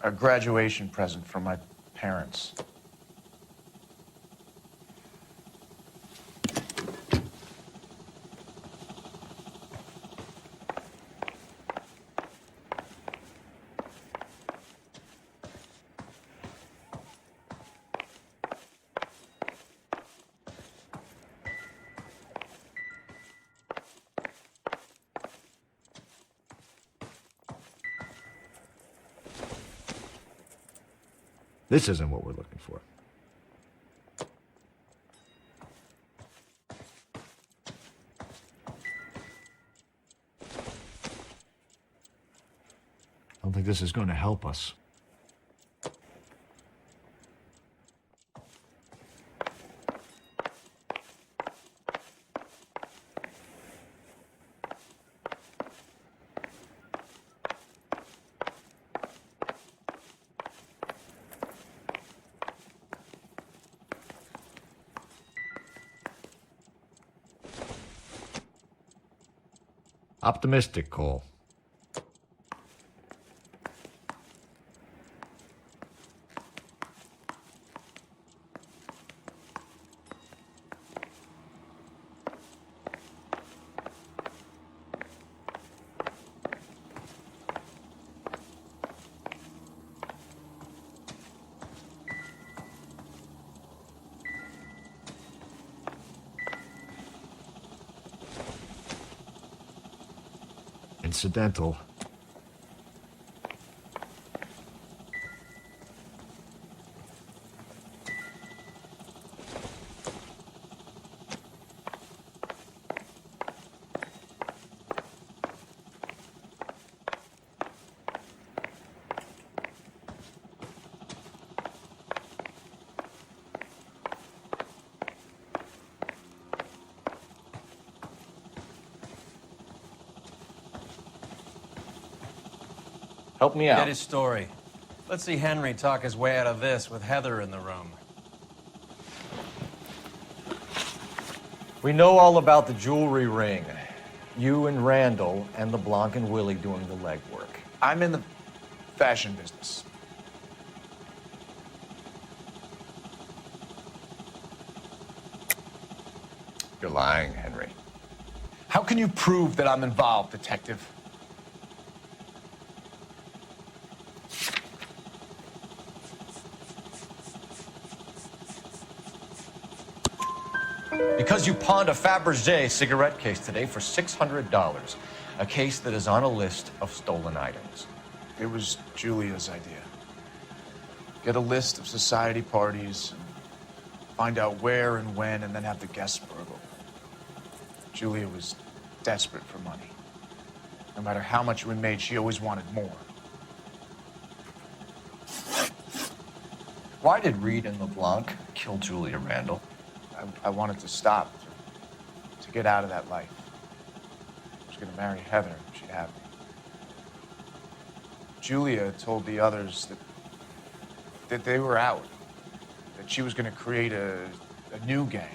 A graduation present from my parents. This isn't what we're looking for. I don't think this is going to help us. Optimistic, Cole. Incidental. Help me out. Get his story. Let's see Henry talk his way out of this with Heather in the room. We know all about the jewelry ring. You and Randall and LeBlanc and Willie doing the legwork. I'm in the fashion business. You're lying, Henry. How can you prove that I'm involved, detective? Because you pawned a Fabergé cigarette case today for $600. A case that is on a list of stolen items. It was Julia's idea. Get a list of society parties, find out where and when, and then have the guests burgled. Julia was desperate for money. No matter how much we made, she always wanted more. Why did Reed and LeBlanc kill Julia Randall? I wanted to stop, to get out of that life. I was going to marry Heather, and she'd have me. Julia told the others that they were out, that she was going to create a new gang.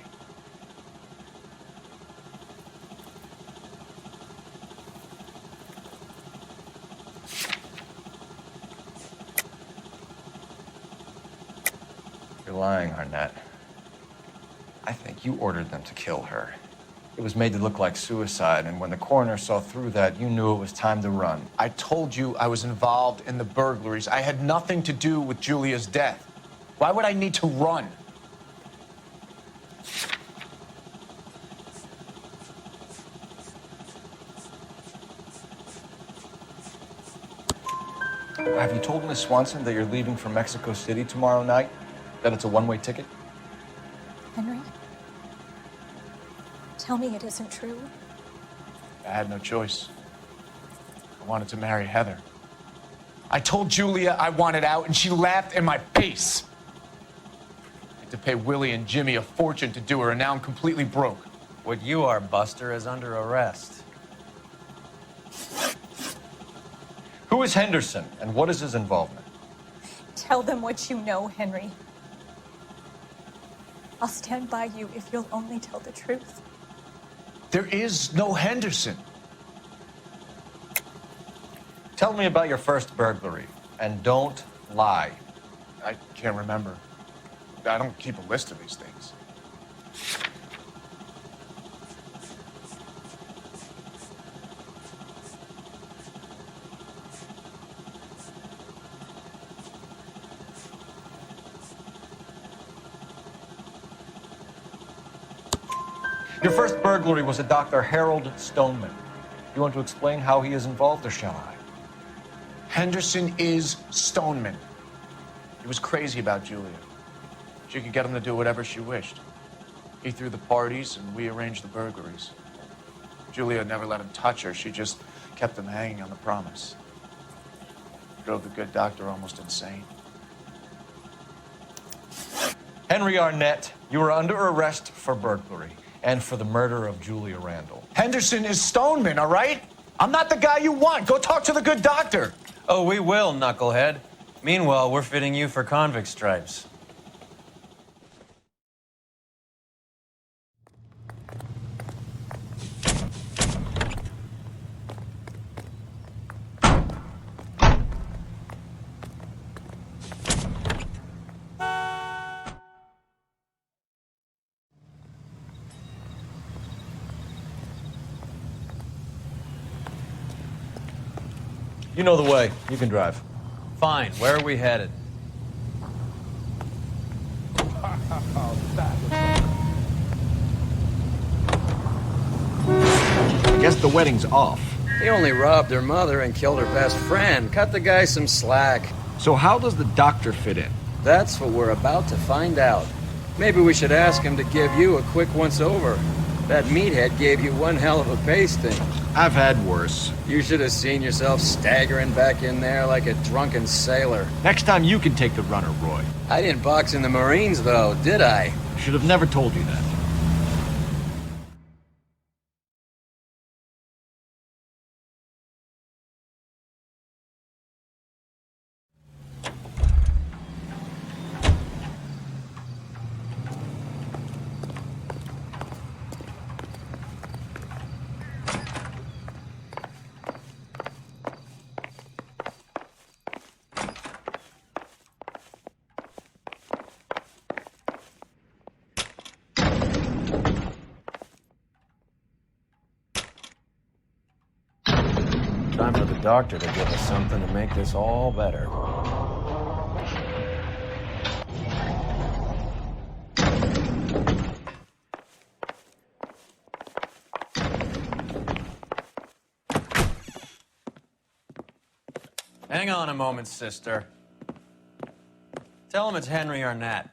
You're lying, Arnett. I think you ordered them to kill her. It was made to look like suicide, and when the coroner saw through that, you knew it was time to run. I told you I was involved in the burglaries. I had nothing to do with Julia's death. Why would I need to run? Have you told Miss Swanson that you're leaving for Mexico City tomorrow night? That it's a one-way ticket? Henry? Tell me it isn't true. I had no choice. I wanted to marry Heather. I told Julia I wanted out, and she laughed in my face. I had to pay Willie and Jimmy a fortune to do her, and now I'm completely broke. What you are, Buster, is under arrest. Who is Henderson, and what is his involvement? Tell them what you know, Henry. I'll stand by you if you'll only tell the truth. There is no Henderson. Tell me about your first burglary, and don't lie. I can't remember. I don't keep a list of these things. Your first burglary was a Dr. Harold Stoneman. You want to explain how he is involved, or shall I? Henderson is Stoneman. He was crazy about Julia. She could get him to do whatever she wished. He threw the parties, and we arranged the burglaries. Julia never let him touch her. She just kept him hanging on the promise. Drove the good doctor almost insane. Henry Arnett, you are under arrest for burglary and for the murder of Julia Randall. Henderson is Stoneman, all right? I'm not the guy you want. Go talk to the good doctor. Oh, we will, knucklehead. Meanwhile, we're fitting you for convict stripes. You know the way. You can drive. Fine. Where are we headed? I guess the wedding's off. He only robbed her mother and killed her best friend. Cut the guy some slack. So how does the doctor fit in? That's what we're about to find out. Maybe we should ask him to give you a quick once-over. That meathead gave you one hell of a pasting. I've had worse. You should have seen yourself staggering back in there like a drunken sailor. Next time you can take the runner, Roy. I didn't box in the Marines, though, did I? Should have never told you that. Time for the doctor to give us something to make this all better. Hang on a moment, sister. Tell him it's Henry Arnett,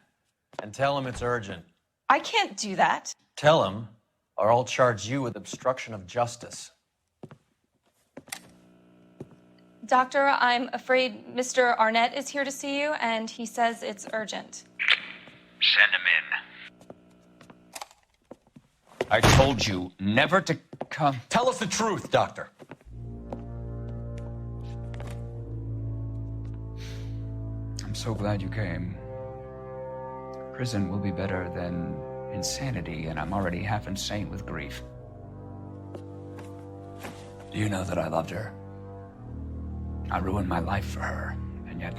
and tell him it's urgent. I can't do that. Tell him, or I'll charge you with obstruction of justice. Doctor, I'm afraid Mr. Arnett is here to see you, and he says it's urgent. Send him in. I told you never to come. Tell us the truth, Doctor. I'm so glad you came. Prison will be better than insanity, and I'm already half insane with grief. Do you know that I loved her? I ruined my life for her, and yet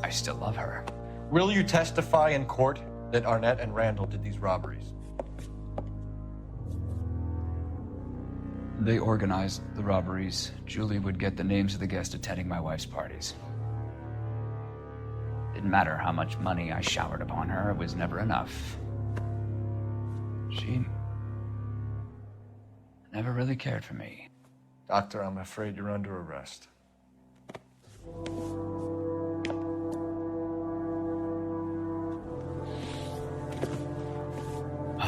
I still love her. Will you testify in court that Arnett and Randall did these robberies? They organized the robberies. Julie would get the names of the guests attending my wife's parties. Didn't matter how much money I showered upon her, it was never enough. She never really cared for me. Doctor, I'm afraid you're under arrest.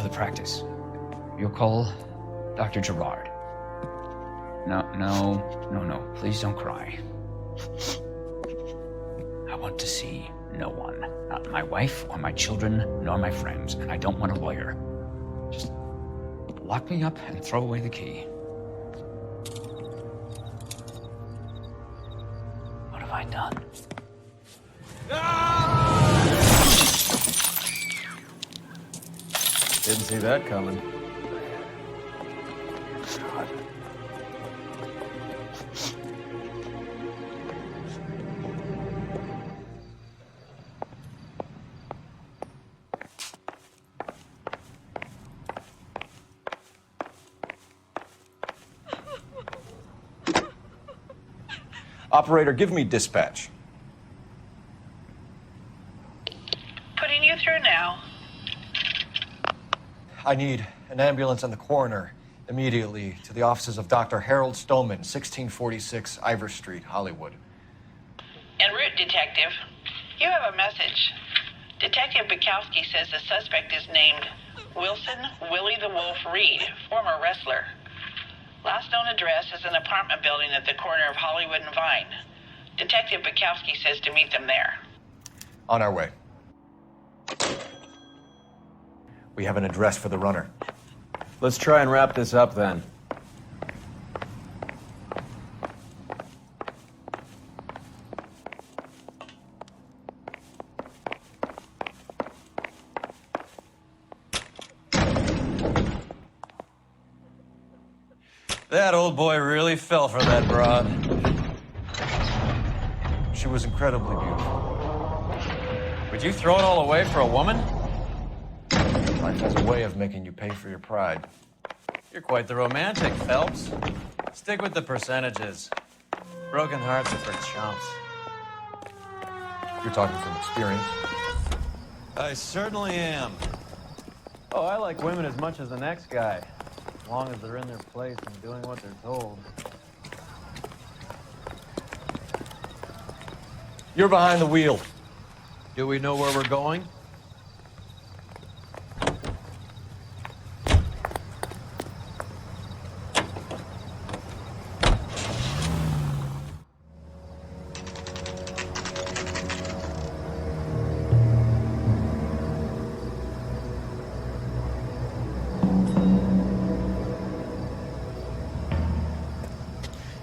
The practice. You'll call Dr. Gerard. No. Please don't cry. I want to see no one. Not my wife or my children, nor my friends. And I don't want a lawyer. Just lock me up and throw away the key. What have I done? Didn't see that coming. God. Operator, give me dispatch. Putting you through now. I need an ambulance and the coroner immediately to the offices of Dr. Harold Stoneman, 1646 Ivor Street, Hollywood. En route, Detective. You have a message. Detective Bukowski says the suspect is named Wilson Willie the Wolf Reed, former wrestler. Last known address is an apartment building at the corner of Hollywood and Vine. Detective Bukowski says to meet them there. On our way. We have an address for the runner. Let's try and wrap this up then. That old boy really fell for that broad. She was incredibly beautiful. Would you throw it all away for a woman? Life has a way of making you pay for your pride. You're quite the romantic, Phelps. Stick with the percentages. Broken hearts are for chumps. You're talking from experience. I certainly am. Oh, I like women as much as the next guy. As long as they're in their place and doing what they're told. You're behind the wheel. Do we know where we're going?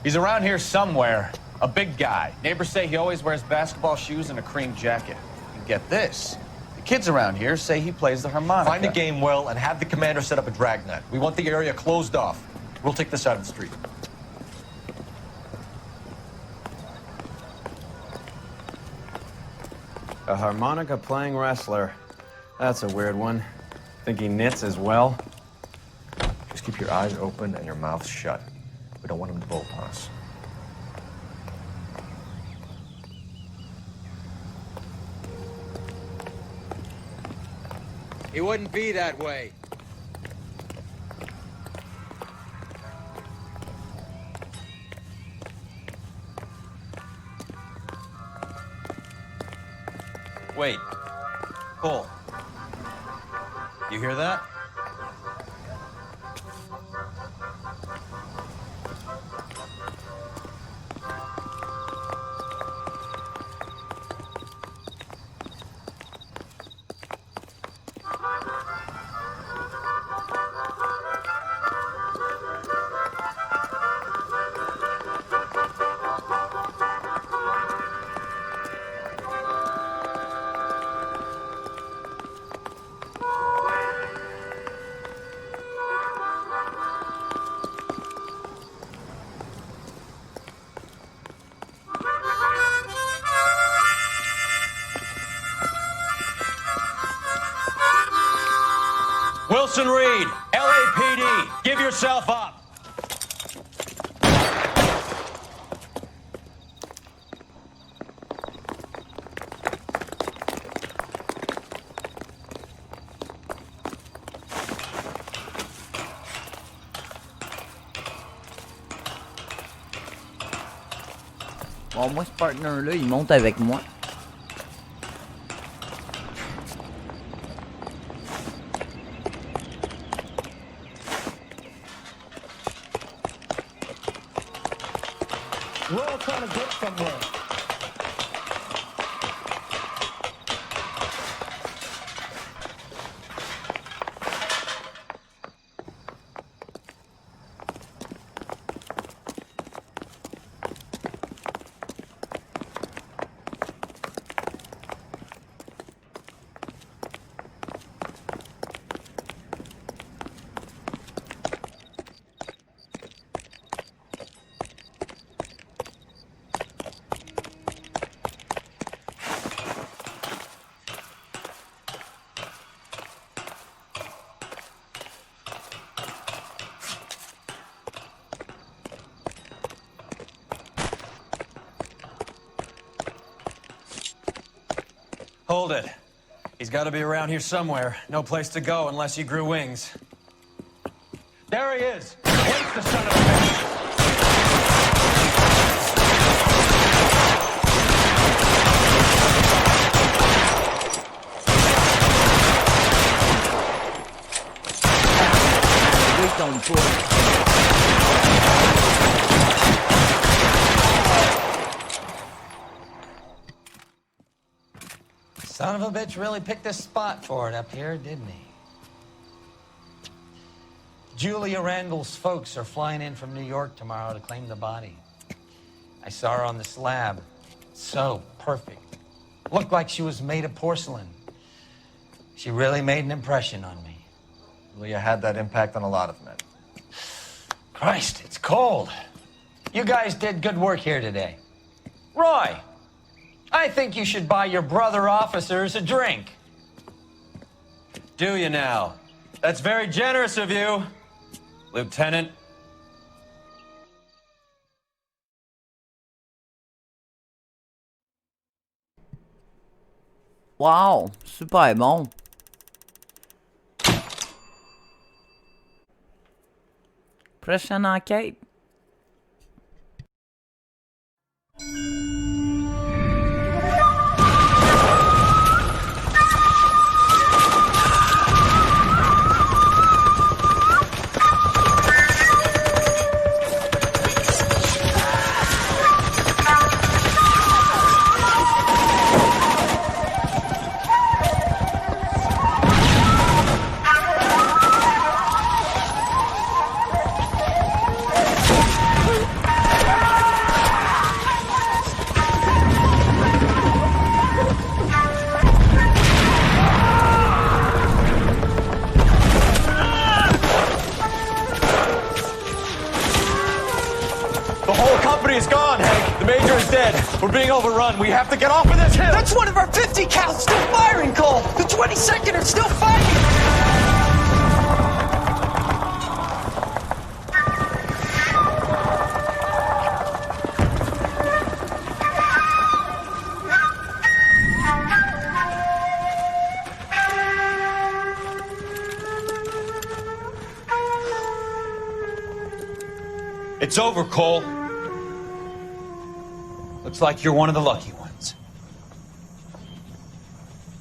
He's around here somewhere. A big guy. Neighbors say he always wears basketball shoes and a cream jacket. And get this. The kids around here say he plays the harmonica. Find the game well and have the commander set up a dragnet. We want the area closed off. We'll take this side of the street. A harmonica playing wrestler. That's a weird one. Think he knits as well? Just keep your eyes open and your mouth shut. We don't want him to bolt on us. He wouldn't be that way. Wait. Pull. You hear that? Wilson Reed, LAPD, give yourself up. Bon, moi, ce partner-là, il monte avec moi. We're all trying to get somewhere. Hold it. He's got to be around here somewhere. No place to go unless he grew wings. There he is! Wait, the son of a bitch! Wait on toi. Son of a bitch really picked this spot for it up here, didn't he? Julia Randall's folks are flying in from New York tomorrow to claim the body. I saw her on the slab. So perfect. Looked like she was made of porcelain. She really made an impression on me. Julia had that impact on a lot of men. Christ, it's cold. You guys did good work here today. Roy, I think you should buy your brother officers a drink. Do you now? That's very generous of you, Lieutenant. Wow, super bon. Prochaine enquête. We're being overrun. We have to get off of this hill. That's one of our 50 cals still firing, Cole. The 22nd are still fighting. It's over, Cole. Looks like you're one of the lucky ones.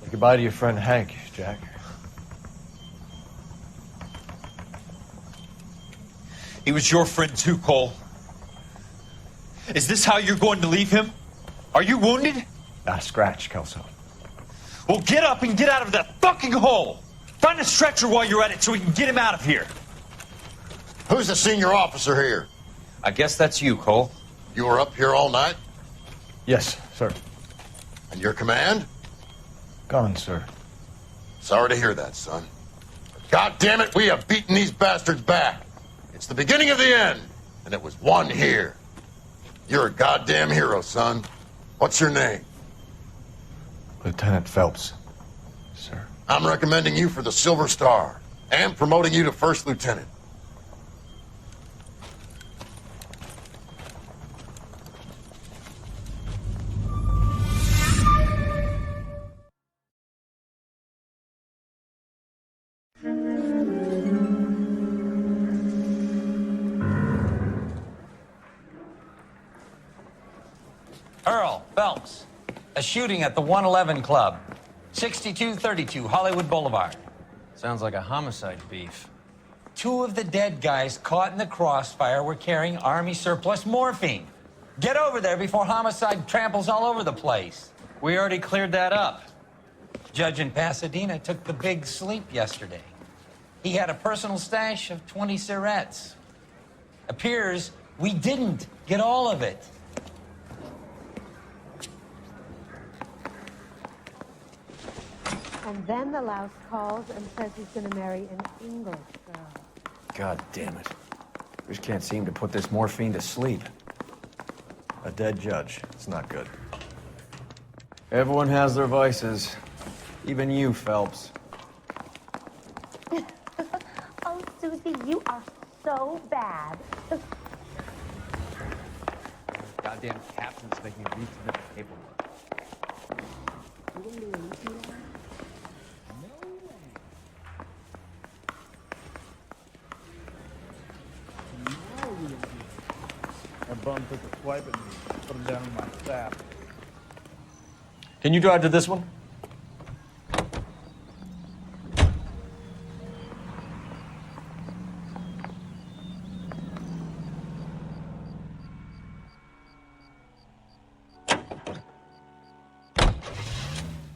Say goodbye to your friend Hank, Jack. He was your friend too, Cole. Is this how you're going to leave him? Are you wounded? Scratch, Kelso. Well, get up and get out of that fucking hole. Find a stretcher while you're at it so we can get him out of here. Who's the senior officer here? I guess that's you, Cole. You were up here all night? Yes, sir. And your command? Gone, sir. Sorry to hear that, son. God damn it, we have beaten these bastards back. It's the beginning of the end, and it was one here. You're a goddamn hero, son. What's your name? Lieutenant Phelps, sir. I'm recommending you for the Silver Star and promoting you to First Lieutenant. A shooting at the 111 Club, 6232 Hollywood Boulevard. Sounds like a homicide beef. 2 of the dead guys caught in the crossfire were carrying Army surplus morphine. Get over there before homicide tramples all over the place. We already cleared that up. Judge in Pasadena took the big sleep yesterday. He had a personal stash of 20 cigarettes. Appears we didn't get all of it. And then the louse calls and says he's going to marry an English girl. God damn it. We just can't seem to put this morphine to sleep. A dead judge. It's not good. Everyone has their vices. Even you, Phelps. Oh, Susie, you are so bad. Goddamn captain's making me resubmit the paperwork. My bum took a swipe at me, put him down in my sap. Can you drive to this one?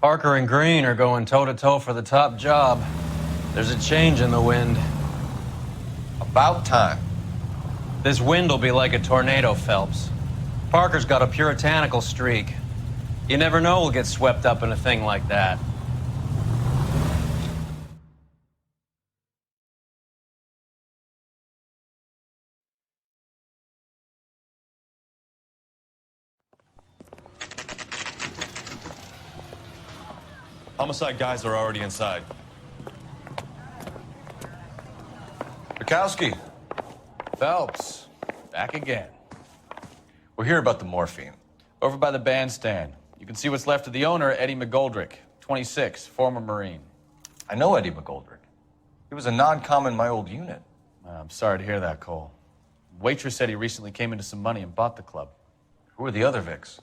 Parker and Green are going toe-to-toe for the top job. There's a change in the wind. About time. This wind will be like a tornado, Phelps. Parker's got a puritanical streak. You never know we'll get swept up in a thing like that. Homicide guys are already inside. Bukowski. Phelps. Back again. We're here about the morphine. Over by the bandstand. You can see what's left of the owner, Eddie McGoldrick, 26, former Marine. I know Eddie McGoldrick. He was a non-com in my old unit. I'm sorry to hear that, Cole. Waitress said he recently came into some money and bought the club. Who are the other Vics?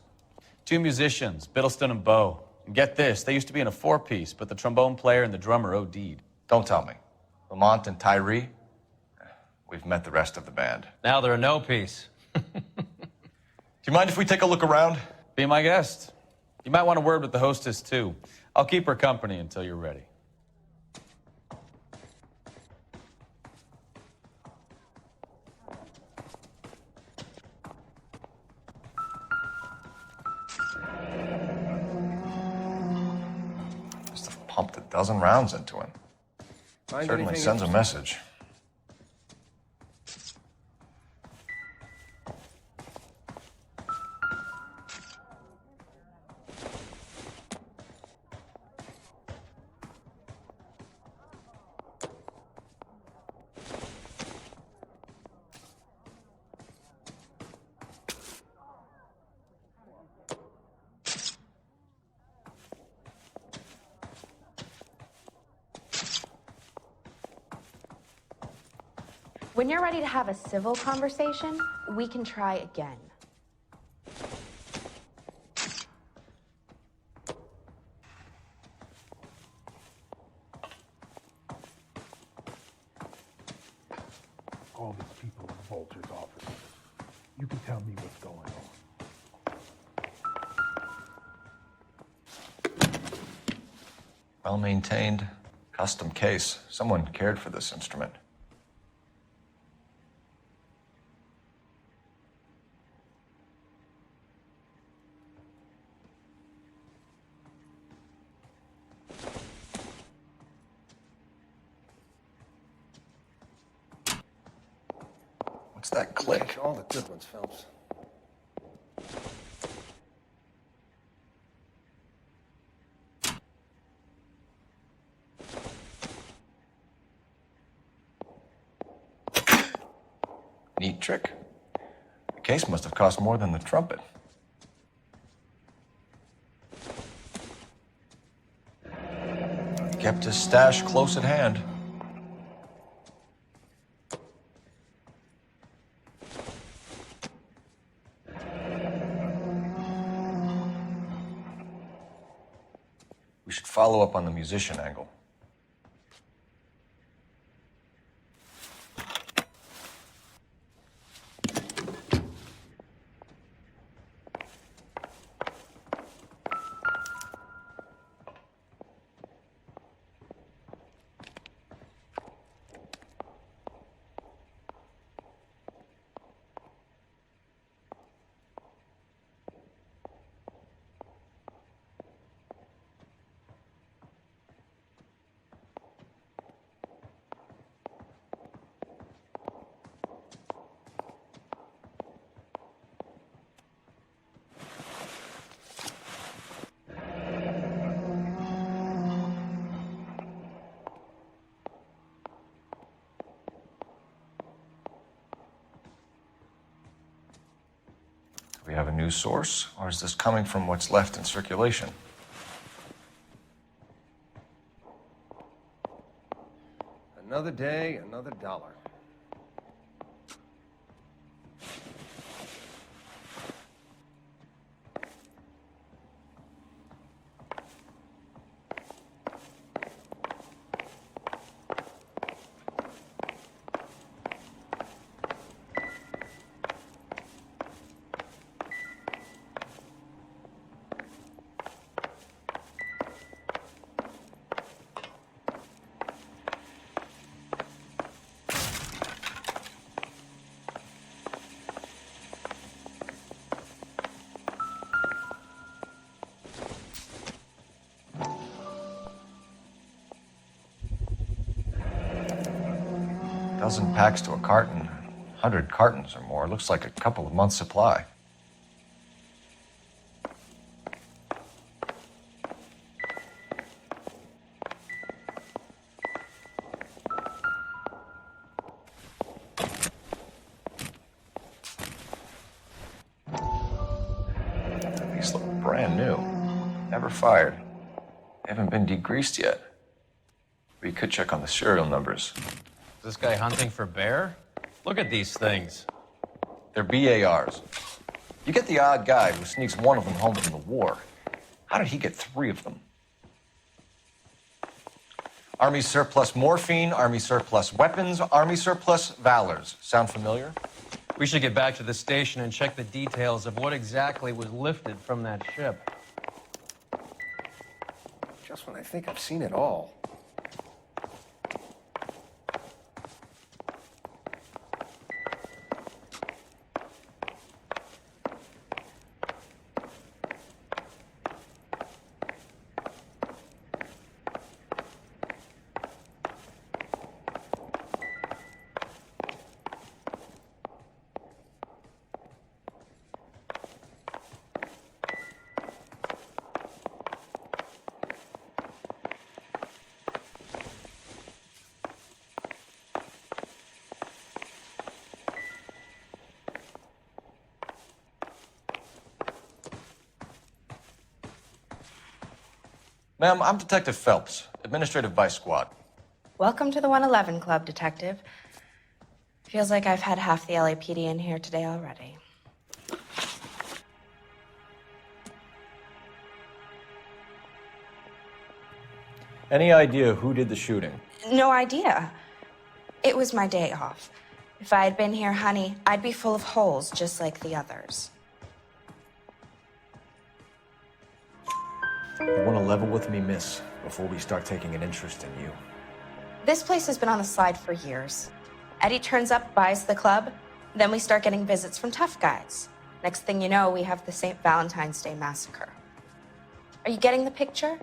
2 musicians, Biddleston and Bowe. And get this, they used to be in a 4-piece, but the trombone player and the drummer OD'd. Don't tell me. Lamont and Tyree? We've met the rest of the band. Now they're a no-piece. Do you mind if we take a look around? Be my guest. You might want a word with the hostess, too. I'll keep her company until you're ready. Must have pumped a dozen rounds into him. Certainly sends a message. When you're ready to have a civil conversation, we can try again. All these people in Vulture's office. You can tell me what's going on. Well-maintained, custom case. Someone cared for this instrument. What's that click? All the good ones, Phelps. Neat trick. The case must have cost more than the trumpet. Kept his stash close at hand. We should follow up on the musician angle. Do we have a news source, or is this coming from what's left in circulation? Another day, another dollar. Dozen packs to a carton, 100 cartons or more. Looks like a couple of months' supply. These look brand new. Never fired. They haven't been degreased yet. We could check on the serial numbers. Is this guy hunting for bear? Look at these things. They're BARs. You get the odd guy who sneaks one of them home from the war. How did he get 3 of them? Army surplus morphine, Army surplus weapons, Army surplus valors. Sound familiar? We should get back to the station and check the details of what exactly was lifted from that ship. Just when I think I've seen it all. Ma'am, I'm Detective Phelps, Administrative Vice Squad. Welcome to the 111 Club, Detective. Feels like I've had half the LAPD in here today already. Any idea who did the shooting? No idea. It was my day off. If I had been here, honey, I'd be full of holes just like the others. You want to level with me, miss, before we start taking an interest in you. This place has been on the slide for years. Eddie turns up, buys the club, then we start getting visits from tough guys. Next thing you know, we have the St. Valentine's Day massacre. Are you getting the picture?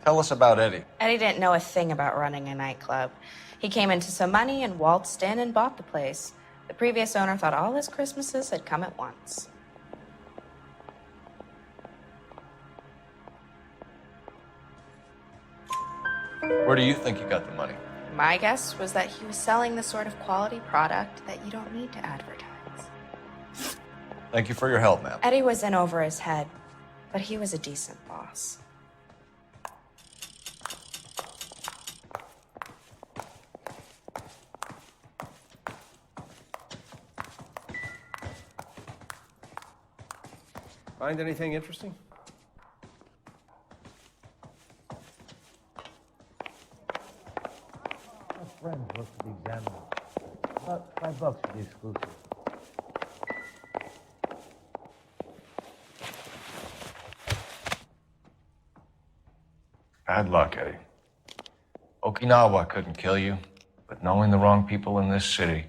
Tell us about Eddie. Eddie didn't know a thing about running a nightclub. He came into some money and waltzed in and bought the place. The previous owner thought all his Christmases had come at once. Where do you think he got the money? My guess was that he was selling the sort of quality product that you don't need to advertise. Thank you for your help, ma'am. Eddie was in over his head, but he was a decent boss. Find anything interesting? friends looked at the examiner. About $5 for the exclusive. Bad luck, Eddie. Okinawa couldn't kill you, but knowing the wrong people in this city.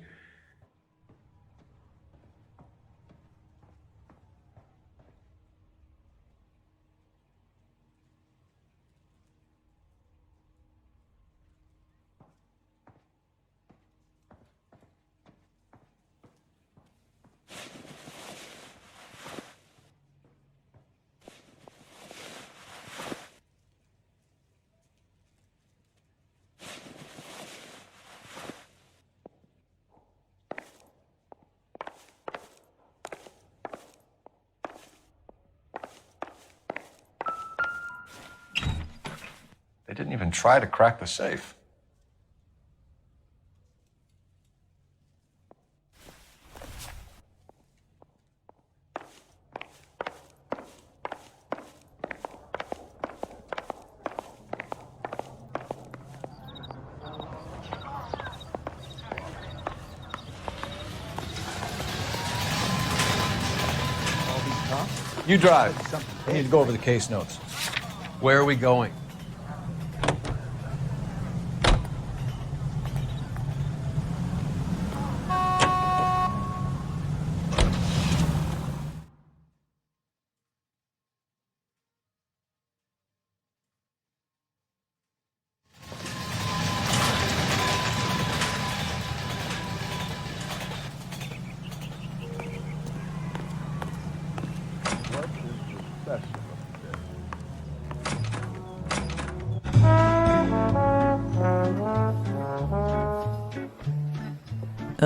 They didn't even try to crack the safe. You drive. I need to go over the case notes. Where are we going?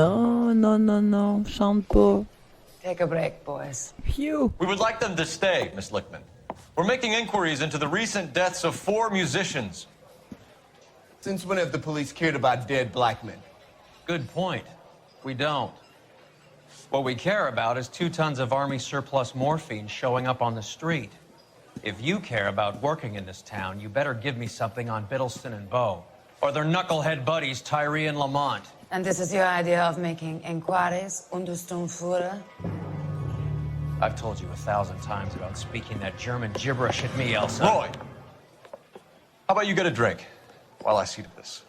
Oh, non, non, non, chante pas. Take a break, boys. Phew. We would like them to stay, Miss Lichtman. We're making inquiries into the recent deaths of 4 musicians. Since when have the police cared about dead black men? Good point. We don't. What we care about is 2 tons of Army surplus morphine showing up on the street. If you care about working in this town, you better give me something on Biddleston and Bow, or their knucklehead buddies Tyree and Lamont. And this is your idea of making inquiries, Untersturmführer? I've told you 1,000 times about speaking that German gibberish at me, Elsa. Roy! How about you get a drink while I see to this?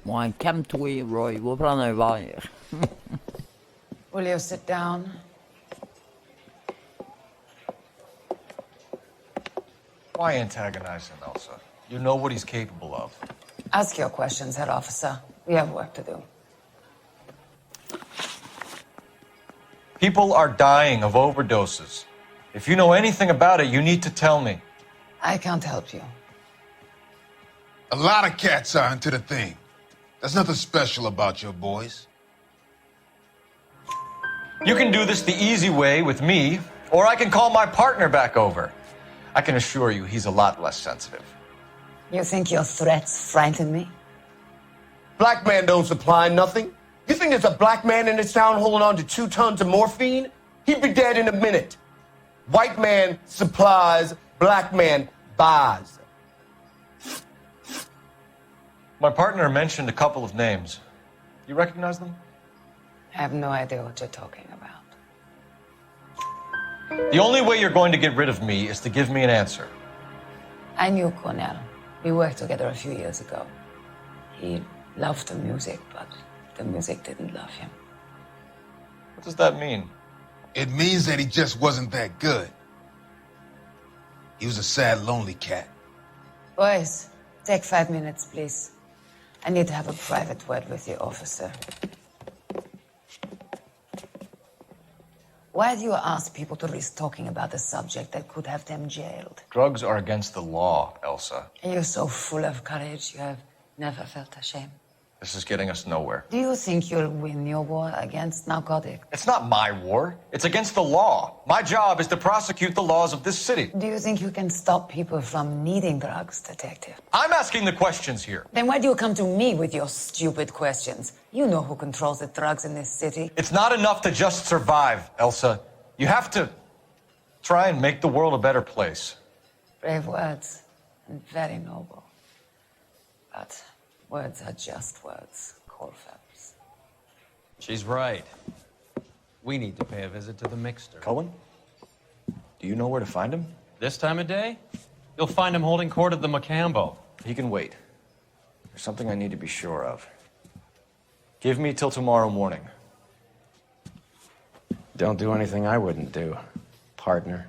Ouais, calme-toi, Roy. Va prendre un verre. Will you sit down? Why antagonize him, Elsa? You know what he's capable of. Ask your questions, head officer. We have work to do. People are dying of overdoses. If you know anything about it, you need to tell me. I can't help you. A lot of cats are into the thing. There's nothing special about your boys. You can do this the easy way with me, or I can call my partner back over. I can assure you he's a lot less sensitive. You think your threats frighten me? Black man don't supply nothing. You think there's a black man in this town holding on to 2 tons of morphine? He'd be dead in a minute. White man supplies, black man buys. My partner mentioned a couple of names. You recognize them? I have no idea what you're talking about. The only way you're going to get rid of me is to give me an answer. I knew Cornell. We worked together a few years ago. He loved the music, but the music didn't love him. What does that mean? It means that he just wasn't that good. He was a sad, lonely cat. Boys, take 5 minutes, please. I need to have a private word with you, officer. Why do you ask people to risk talking about a subject that could have them jailed? Drugs are against the law, Elsa. And you're so full of courage, you have never felt ashamed. This is getting us nowhere. Do you think you'll win your war against narcotics? It's not my war. It's against the law. My job is to prosecute the laws of this city. Do you think you can stop people from needing drugs, detective? I'm asking the questions here. Then why do you come to me with your stupid questions? You know who controls the drugs in this city. It's not enough to just survive, Elsa. You have to try and make the world a better place. Brave words, and very noble. But words are just words, Cole Phelps. She's right. We need to pay a visit to the mixer. Cohen? Do you know where to find him? This time of day? You'll find him holding court at the Macambo. He can wait. There's something I need to be sure of. Give me till tomorrow morning. Don't do anything I wouldn't do, partner.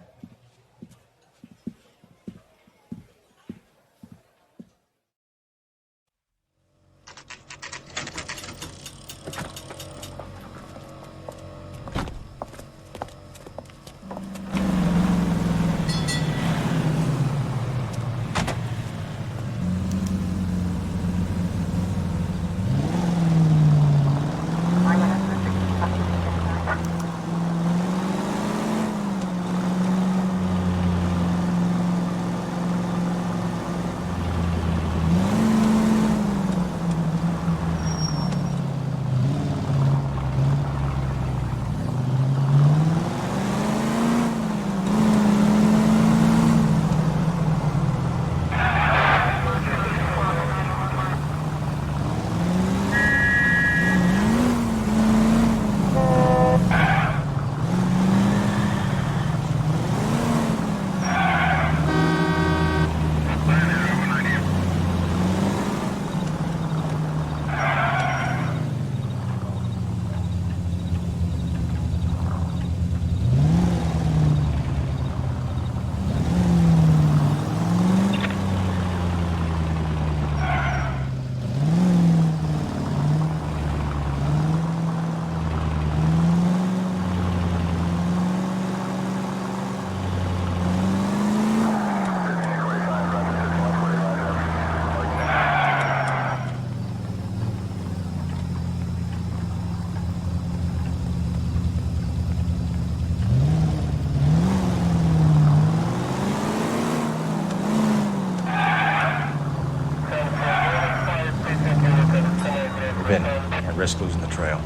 Risk losing the trail.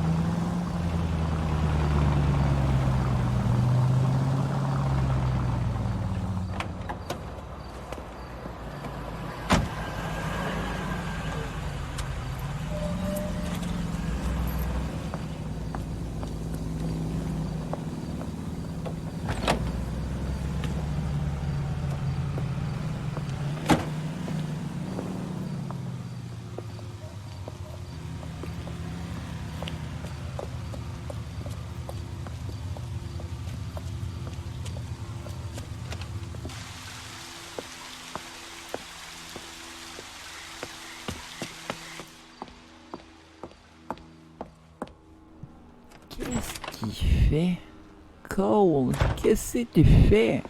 Qu'est-ce qu'il fait? Cole, qu'est-ce que tu fais?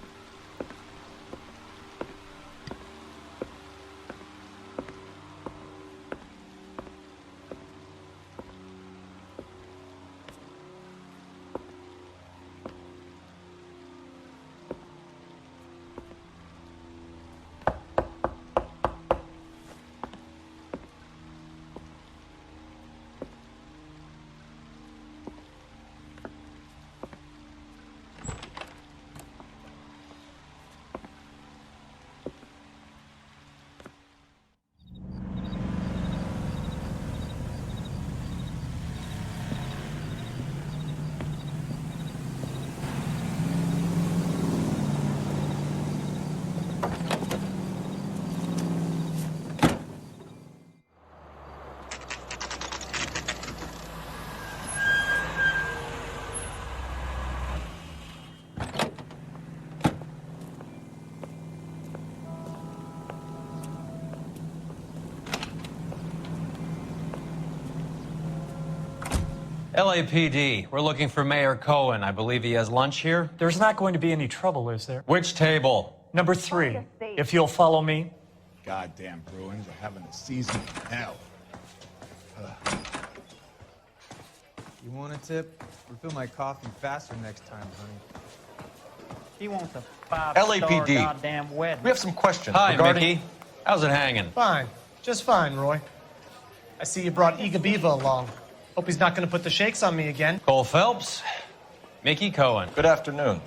LAPD, we're looking for Mayor Cohen. I believe he has lunch here. There's not going to be any trouble, is there? Which table? Number 3, if you'll follow me. Goddamn Bruins are having a season of hell. You want a tip? Refill my coffee faster next time, honey. He wants a 5-star LAPD. goddamn wedding. We have some questions. Hi, regarding... Mickey. How's it hanging? Fine. Just fine, Roy. I see you brought Iga Beaver along. Hope he's not going to put the shakes on me again. Cole Phelps, Mickey Cohen. Good afternoon.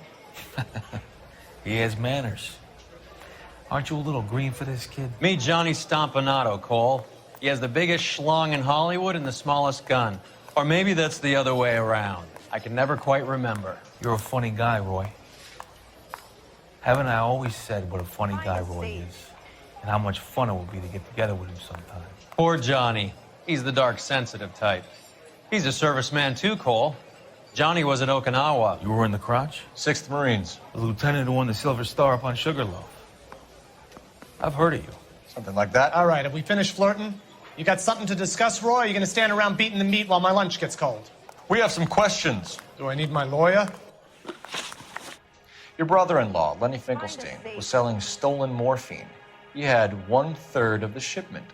He has manners. Aren't you a little green for this kid? Meet Johnny Stompanato, Cole. He has the biggest schlong in Hollywood and the smallest gun. Or maybe that's the other way around. I can never quite remember. You're a funny guy, Roy. Haven't I always said what a funny guy Roy is? And how much fun it would be to get together with him sometime. Poor Johnny. He's the dark, sensitive type. He's a serviceman too, Cole. Johnny was at Okinawa. You were in the crotch? 6th Marines. The lieutenant who won the Silver Star up on Sugarloaf. I've heard of you. Something like that. All right, have we finished flirting? You got something to discuss, Roy, or are you going to stand around beating the meat while my lunch gets cold? We have some questions. Do I need my lawyer? Your brother-in-law, Lenny Finkelstein, was selling stolen morphine. He had 1/3 of the shipment.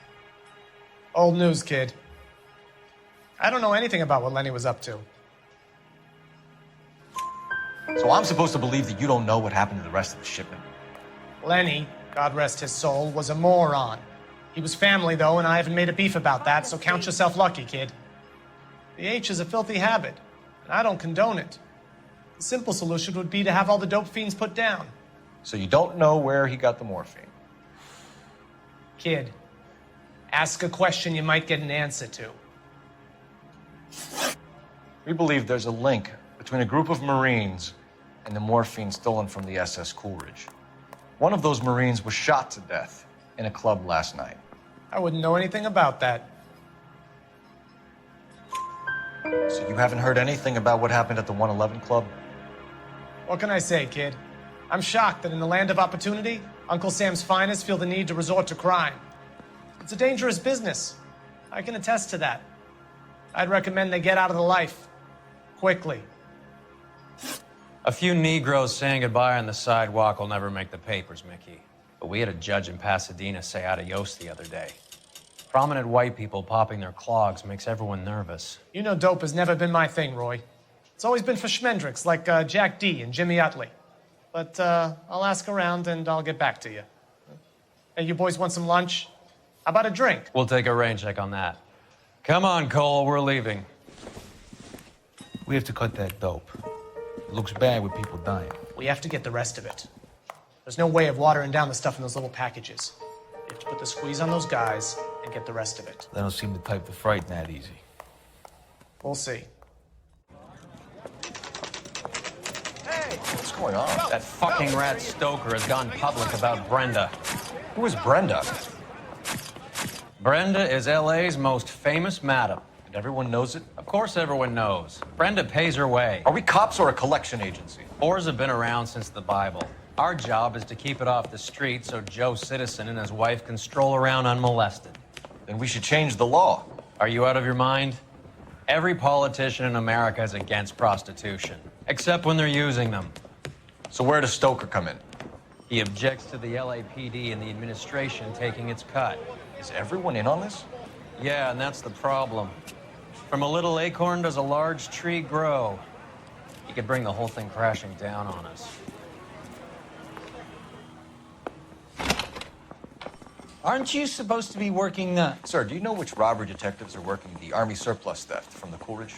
Old news, kid. I don't know anything about what Lenny was up to. So I'm supposed to believe that you don't know what happened to the rest of the shipment? Lenny, God rest his soul, was a moron. He was family, though, and I haven't made a beef about that, so count yourself lucky, kid. The H is a filthy habit, and I don't condone it. The simple solution would be to have all the dope fiends put down. So you don't know where he got the morphine? Kid, ask a question you might get an answer to. We believe there's a link between a group of Marines and the morphine stolen from the SS Coolidge. One of those Marines was shot to death in a club last night. I wouldn't know anything about that. So you haven't heard anything about what happened at the 111 Club? What can I say, kid? I'm shocked that in the land of opportunity, Uncle Sam's finest feel the need to resort to crime. It's a dangerous business. I can attest to that. I'd recommend they get out of the life. Quickly. A few Negroes saying goodbye on the sidewalk will never make the papers, Mickey. But we had a judge in Pasadena say adios the other day. Prominent white people popping their clogs makes everyone nervous. You know dope has never been my thing, Roy. It's always been for schmendricks like Jack D. and Jimmy Utley. But I'll ask around and I'll get back to you. Hey, you boys want some lunch? How about a drink? We'll take a rain check on that. Come on, Cole, we're leaving. We have to cut that dope. It looks bad with people dying. We have to get the rest of it. There's no way of watering down the stuff in those little packages. You have to put the squeeze on those guys and get the rest of it. They don't seem the type to frighten that easy. We'll see. What's going on? That fucking rat Stoker has gone public about Brenda. Who is Brenda? Brenda is LA's most famous madam. And everyone knows it? Of course everyone knows. Brenda pays her way. Are we cops or a collection agency? Whores have been around since the Bible. Our job is to keep it off the street so Joe Citizen and his wife can stroll around unmolested. Then we should change the law. Are you out of your mind? Every politician in America is against prostitution, except when they're using them. So where does Stoker come in? He objects to the LAPD and the administration taking its cut. Is everyone in on this? Yeah, and that's the problem. From a little acorn does a large tree grow. He could bring the whole thing crashing down on us. Aren't you supposed to be working Sir, do you know which robbery detectives are working the Army surplus theft from the Coolidge?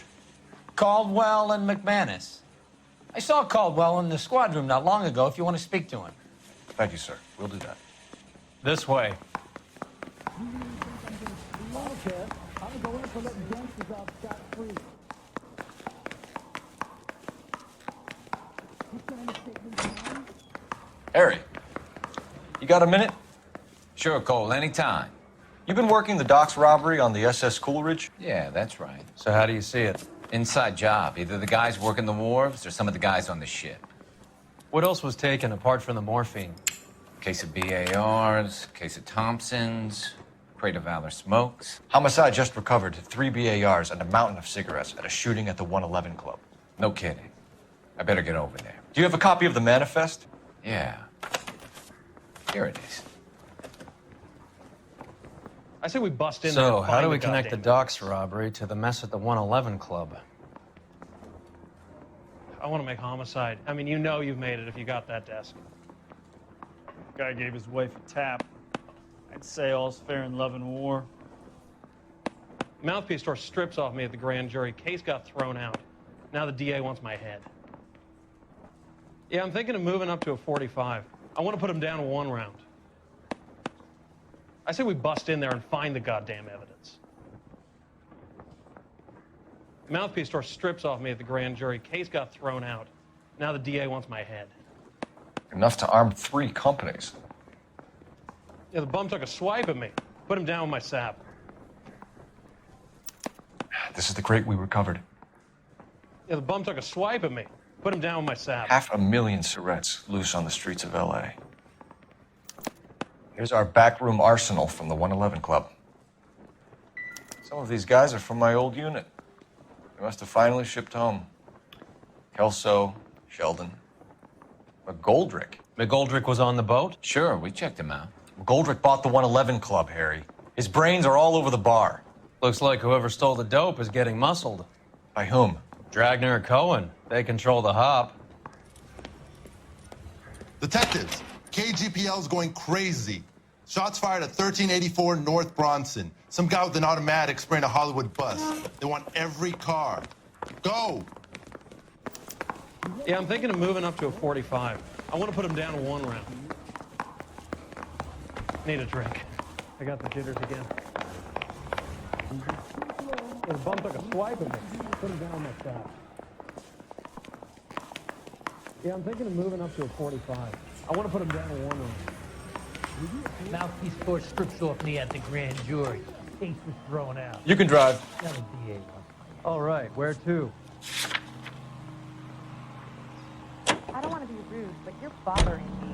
Caldwell and McManus? I saw Caldwell in the squad room not long ago if you want to speak to him. Thank you, sir. We'll do that. This way. Harry, you got a minute? Sure, Cole, anytime. You've been working the docks robbery on the SS Coolidge? Yeah, that's right. So how do you see it? Inside job. Either the guys working the wharves or some of the guys on the ship. What else was taken apart from the morphine? Case of BARs, case of Thompsons, crate of Valor smokes. Homicide just recovered 3 BARs and a mountain of cigarettes at a shooting at the 111 Club. No kidding. I better get over there. Do you have a copy of the manifest? Yeah. Here it is. I say we bust in there So, and how find do we the connect the goddamn- docks robbery to the mess at the 111 Club? I want to make homicide. I mean, you know you've made it if you got that desk. Guy gave his wife a tap. I'd say all's fair in love and war. Mouthpiece tore strips off me at the grand jury. Case got thrown out. Now the DA wants my head. Yeah, I'm thinking of moving up to a 45. I want to put him down 1 round. I say we bust in there and find the goddamn evidence. The mouthpiece tore strips off me at the grand jury. Case got thrown out. Now the DA wants my head. Enough to arm 3 companies. Yeah, the bum took a swipe at me. Put him down with my sap. This is the crate we recovered. Yeah, the bum took a swipe at me. Put him down with my sap. 500,000 cigarettes loose on the streets of LA. Here's our backroom arsenal from the 111 Club. Some of these guys are from my old unit. They must have finally shipped home. Kelso, Sheldon, McGoldrick. McGoldrick was on the boat? Sure, we checked him out. McGoldrick bought the 111 Club, Harry. His brains are all over the bar. Looks like whoever stole the dope is getting muscled. By whom? Dragner or Cohen. They control the hop. Detectives, KGPL's going crazy. Shots fired at 1384 North Bronson. Some guy with an automatic spraying a Hollywood bus. They want every car. Go! Yeah, I'm thinking of moving up to a 45. I want to put him down to 1 round. Need a drink. I got the jitters again. Yeah, the bum took a swipe at me. Put him down with my sap. Yeah, I'm thinking of moving up to a 45. I want to put him down to 1 round. Mouthpiece tore strips off me at the grand jury. Case was thrown out. You can drive. Now the DA wants my All right, where to? I don't want to be rude, but you're bothering me.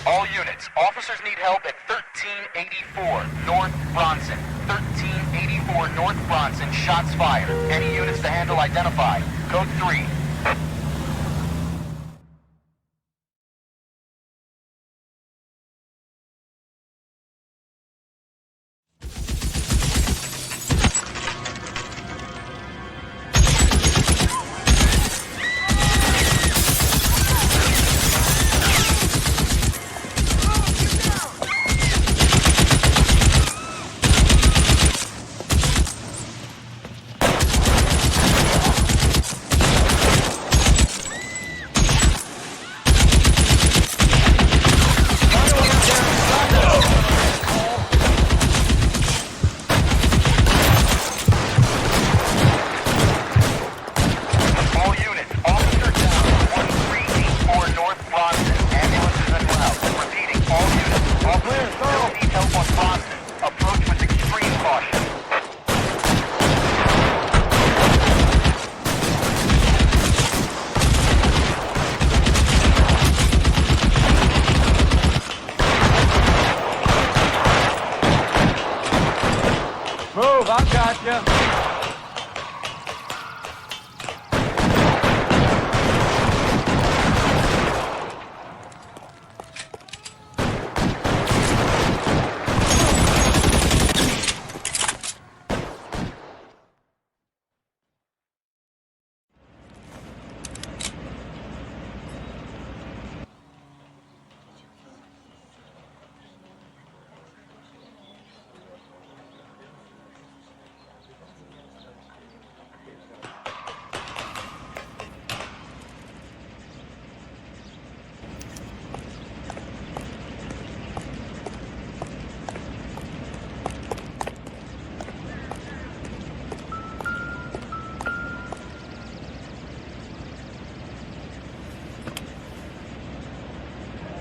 All units, officers need help at 1384 North Bronson. 1384 North Bronson, shots fired. Any units to handle identify. Code 3. Move, I got you.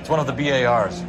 It's one of the BARs.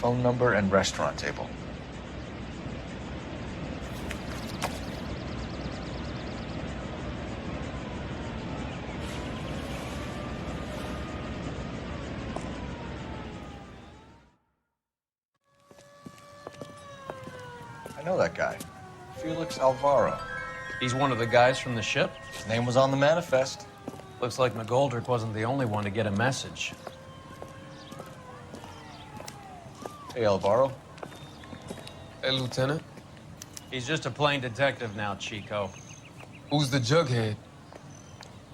phone number and restaurant table. I know that guy. Felix Alvaro. He's one of the guys from the ship? His name was on the manifest. Looks like McGoldrick wasn't the only one to get a message. Hey, Alvaro. Hey, Lieutenant. He's just a plain detective now, Chico. Who's the jughead?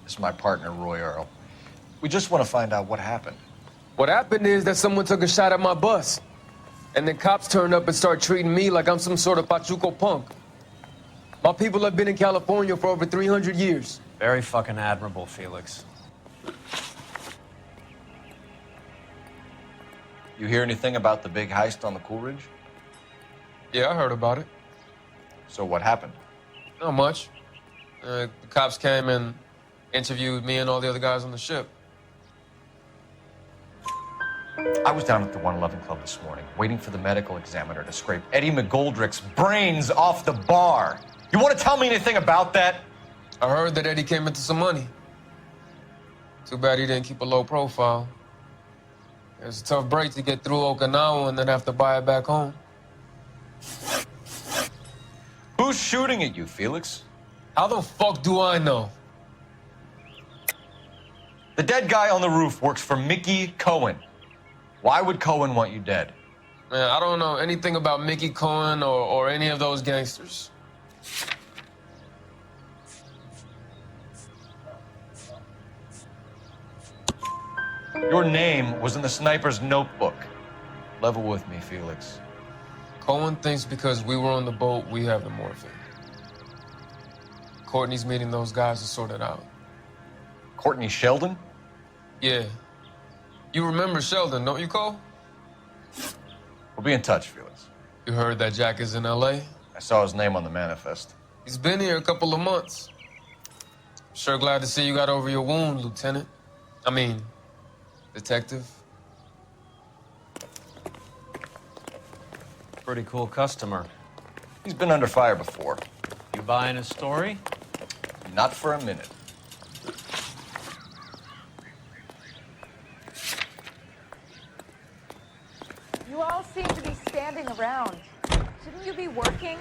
This is my partner, Roy Earl. We just want to find out what happened. What happened is that someone took a shot at my bus. And then cops turned up and started treating me like I'm some sort of Pachuco punk. My people have been in California for over 300 years. Very fucking admirable, Felix. You hear anything about the big heist on the Coolidge? Yeah, I heard about it. So what happened? Not much. The cops came and interviewed me and all the other guys on the ship. I was down at the 111 Club this morning, waiting for the medical examiner to scrape Eddie McGoldrick's brains off the bar. You want to tell me anything about that? I heard that Eddie came into some money. Too bad he didn't keep a low profile. It was a tough break to get through Okinawa and then have to buy it back home. Who's shooting at you, Felix? How the fuck do I know? The dead guy on the roof works for Mickey Cohen. Why would Cohen want you dead? Man, I don't know anything about Mickey Cohen or any of those gangsters. Your name was in the sniper's notebook. Level with me, Felix. Cohen thinks because we were on the boat, we have the morphine. Courtney's meeting those guys to sort it out. Courtney Sheldon? Yeah. You remember Sheldon, don't you, Cole? We'll be in touch, Felix. You heard that Jack is in L.A.? I saw his name on the manifest. He's been here a couple of months. Sure glad to see you got over your wound, Lieutenant. I mean, Detective. Pretty cool customer. He's been under fire before. You buying his story? Not for a minute. You all seem to be standing around. Shouldn't you be working?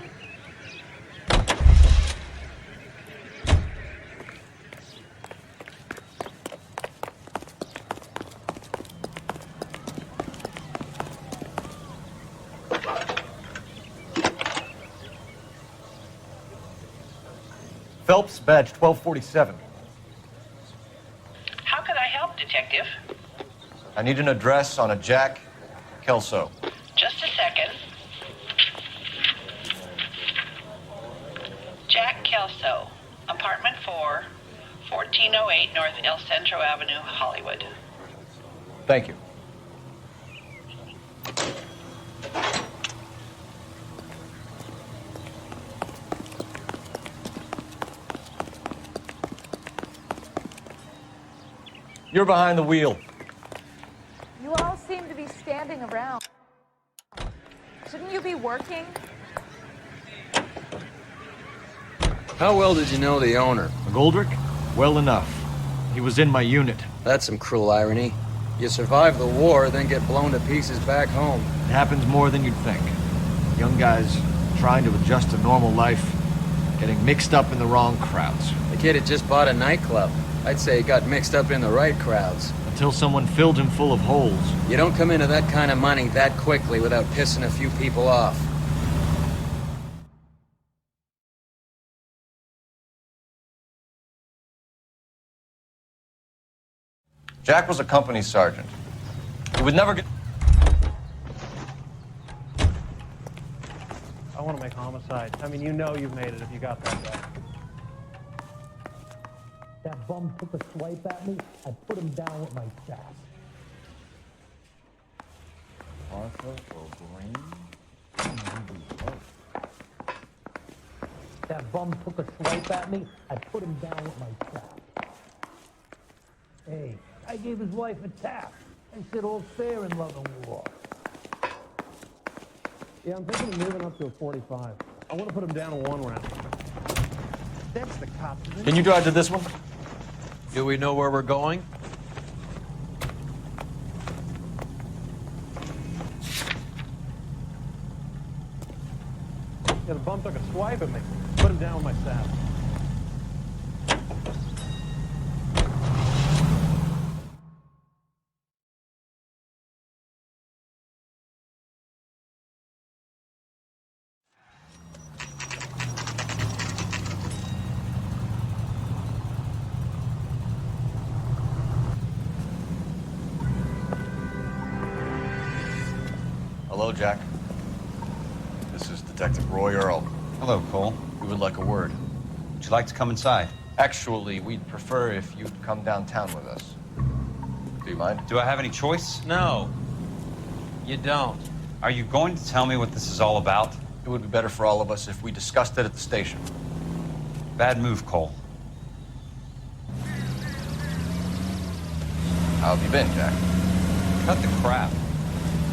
Phelps, badge 1247. How can I help, Detective? I need an address on a Jack Kelso. Just a second. Jack Kelso, apartment 4, 1408 North El Centro Avenue, Hollywood. Thank you. You're behind the wheel. You all seem to be standing around. Shouldn't you be working? How well did you know the owner? McGoldrick? Well enough. He was in my unit. That's some cruel irony. You survive the war, then get blown to pieces back home. It happens more than you'd think. Young guys trying to adjust to normal life, getting mixed up in the wrong crowds. The kid had just bought a nightclub. I'd say he got mixed up in the right crowds. Until someone filled him full of holes. You don't come into that kind of money that quickly without pissing a few people off. Jack was a company sergeant. He would never get... I want to make homicide. I mean, you know you've made it if you got that guy. That bum took a swipe at me, I put him down with my staff. Arthur O'Brien? That bum took a swipe at me, I put him down with my staff. Hey, I gave his wife a tap. I said all fair in love and war. Yeah, I'm thinking of moving up to a 45. I want to put him down in 1 round. That's the cop. Can you drive to this one? Do we know where we're going? Yeah, the bum took a swipe at me. Put him down with my saddle. Hello, Jack. This is Detective Roy Earl. Hello, Cole. We would like a word. Would you like to come inside? Actually, we'd prefer if you'd come downtown with us. Do you mind? Do I have any choice? No. You don't. Are you going to tell me what this is all about? It would be better for all of us if we discussed it at the station. Bad move, Cole. How have you been, Jack? Cut the crap.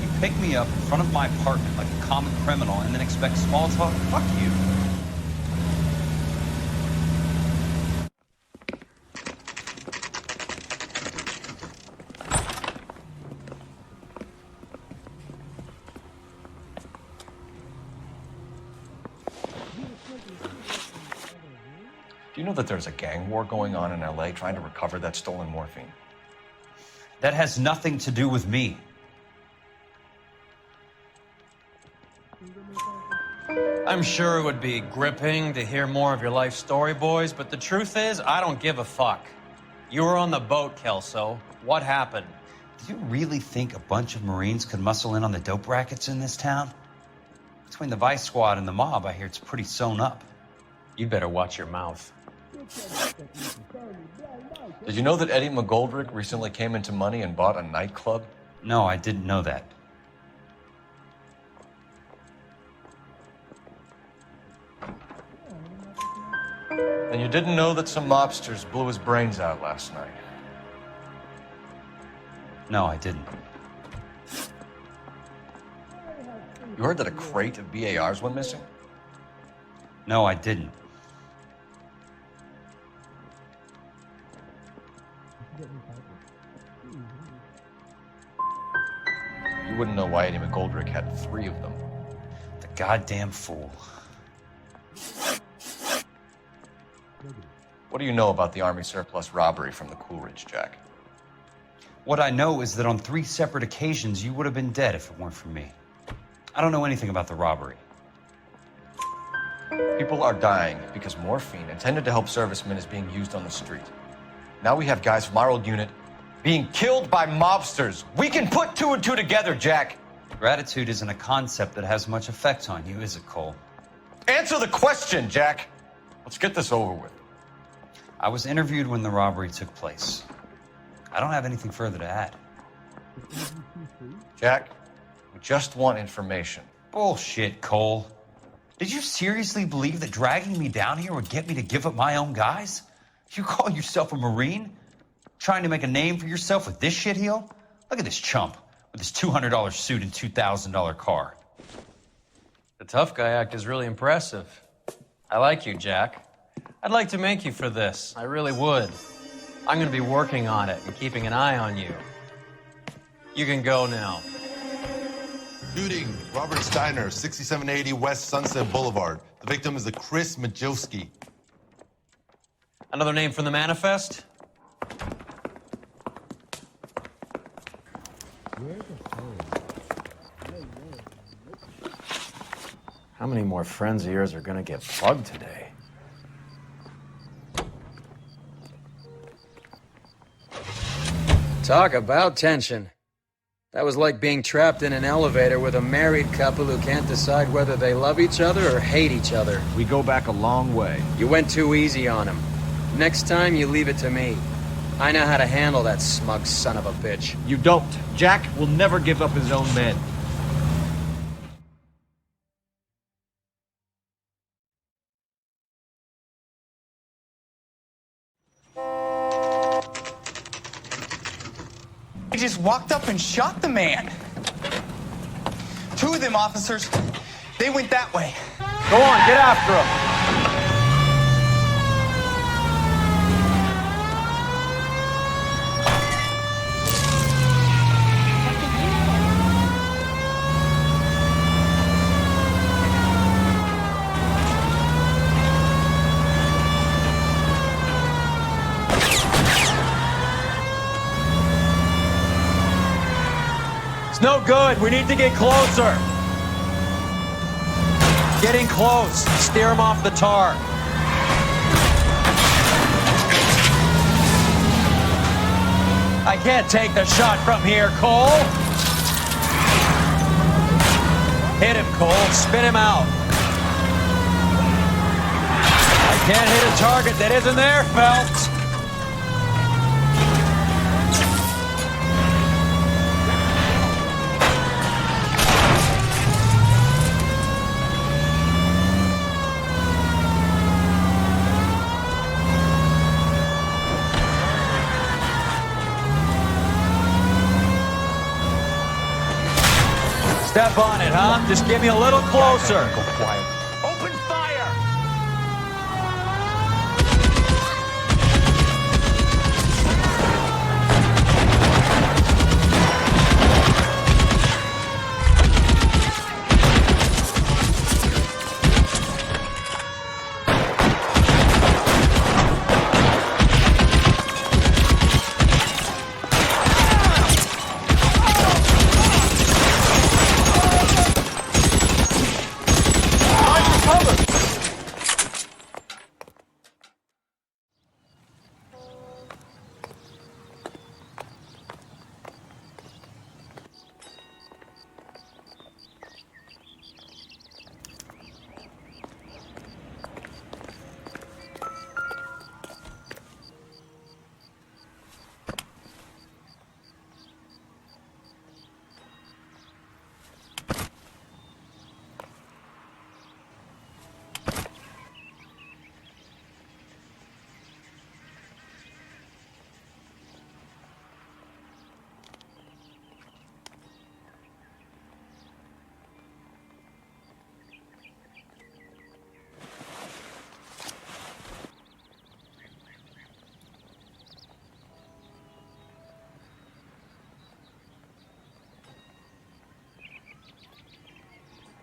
You pick me up in front of my apartment like a common criminal and then expect small talk? Fuck you. Do you know that there's a gang war going on in LA trying to recover that stolen morphine? That has nothing to do with me. I'm sure it would be gripping to hear more of your life story, boys, but the truth is, I don't give a fuck. You were on the boat, Kelso. What happened? Do you really think a bunch of Marines could muscle in on the dope rackets in this town? Between the Vice Squad and the mob, I hear it's pretty sewn up. You better watch your mouth. Did you know that Eddie McGoldrick recently came into money and bought a nightclub? No, I didn't know that. And you didn't know that some mobsters blew his brains out last night? No, I didn't. You heard that a crate of BARs went missing? No, I didn't. You wouldn't know why Eddie McGoldrick had 3 of them. The goddamn fool. What do you know about the Army surplus robbery from the Coolidge, Jack? What I know is that on 3 separate occasions, you would have been dead if it weren't for me. I don't know anything about the robbery. People are dying because morphine intended to help servicemen is being used on the street. Now we have guys from our old unit being killed by mobsters. We can put 2 and 2 together, Jack. Gratitude isn't a concept that has much effect on you, is it, Cole? Answer the question, Jack. Let's get this over with. I was interviewed when the robbery took place. I don't have anything further to add. Jack, we just want information. Bullshit, Cole. Did you seriously believe that dragging me down here would get me to give up my own guys? You call yourself a Marine? Trying to make a name for yourself with this shitheel? Look at this chump with his $200 suit and $2,000 car. The tough guy act is really impressive. I like you, Jack. I'd like to make you for this. I really would. I'm going to be working on it and keeping an eye on you. You can go now. Shooting, Robert Steiner, 6780 West Sunset Boulevard. The victim is a Chris Majowski. Another name from the manifest? How many more friends of yours are going to get plugged today? Talk about tension. That was like being trapped in an elevator with a married couple who can't decide whether they love each other or hate each other. We go back a long way. You went too easy on him. Next time, you leave it to me. I know how to handle that smug son of a bitch. You don't. Jack will never give up his own men. They just walked up and shot the man. 2 of them officers They went that way. Go on, get after them. It's no good. We need to get closer. Getting close. Steer him off the tar. I can't take the shot from here, Cole. Hit him, Cole. Spin him out. I can't hit a target that isn't there, Phelps. Step on it, huh? Just get me a little closer. Go quiet. Open fire!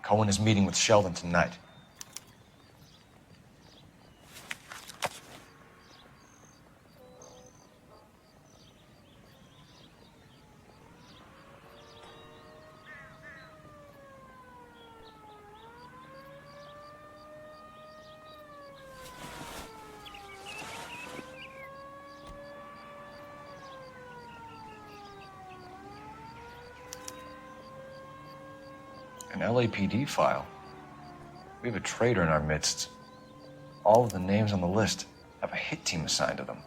Cohen is meeting with Sheldon tonight. An LAPD file. We have a traitor in our midst. All of the names on the list have a hit team assigned to them.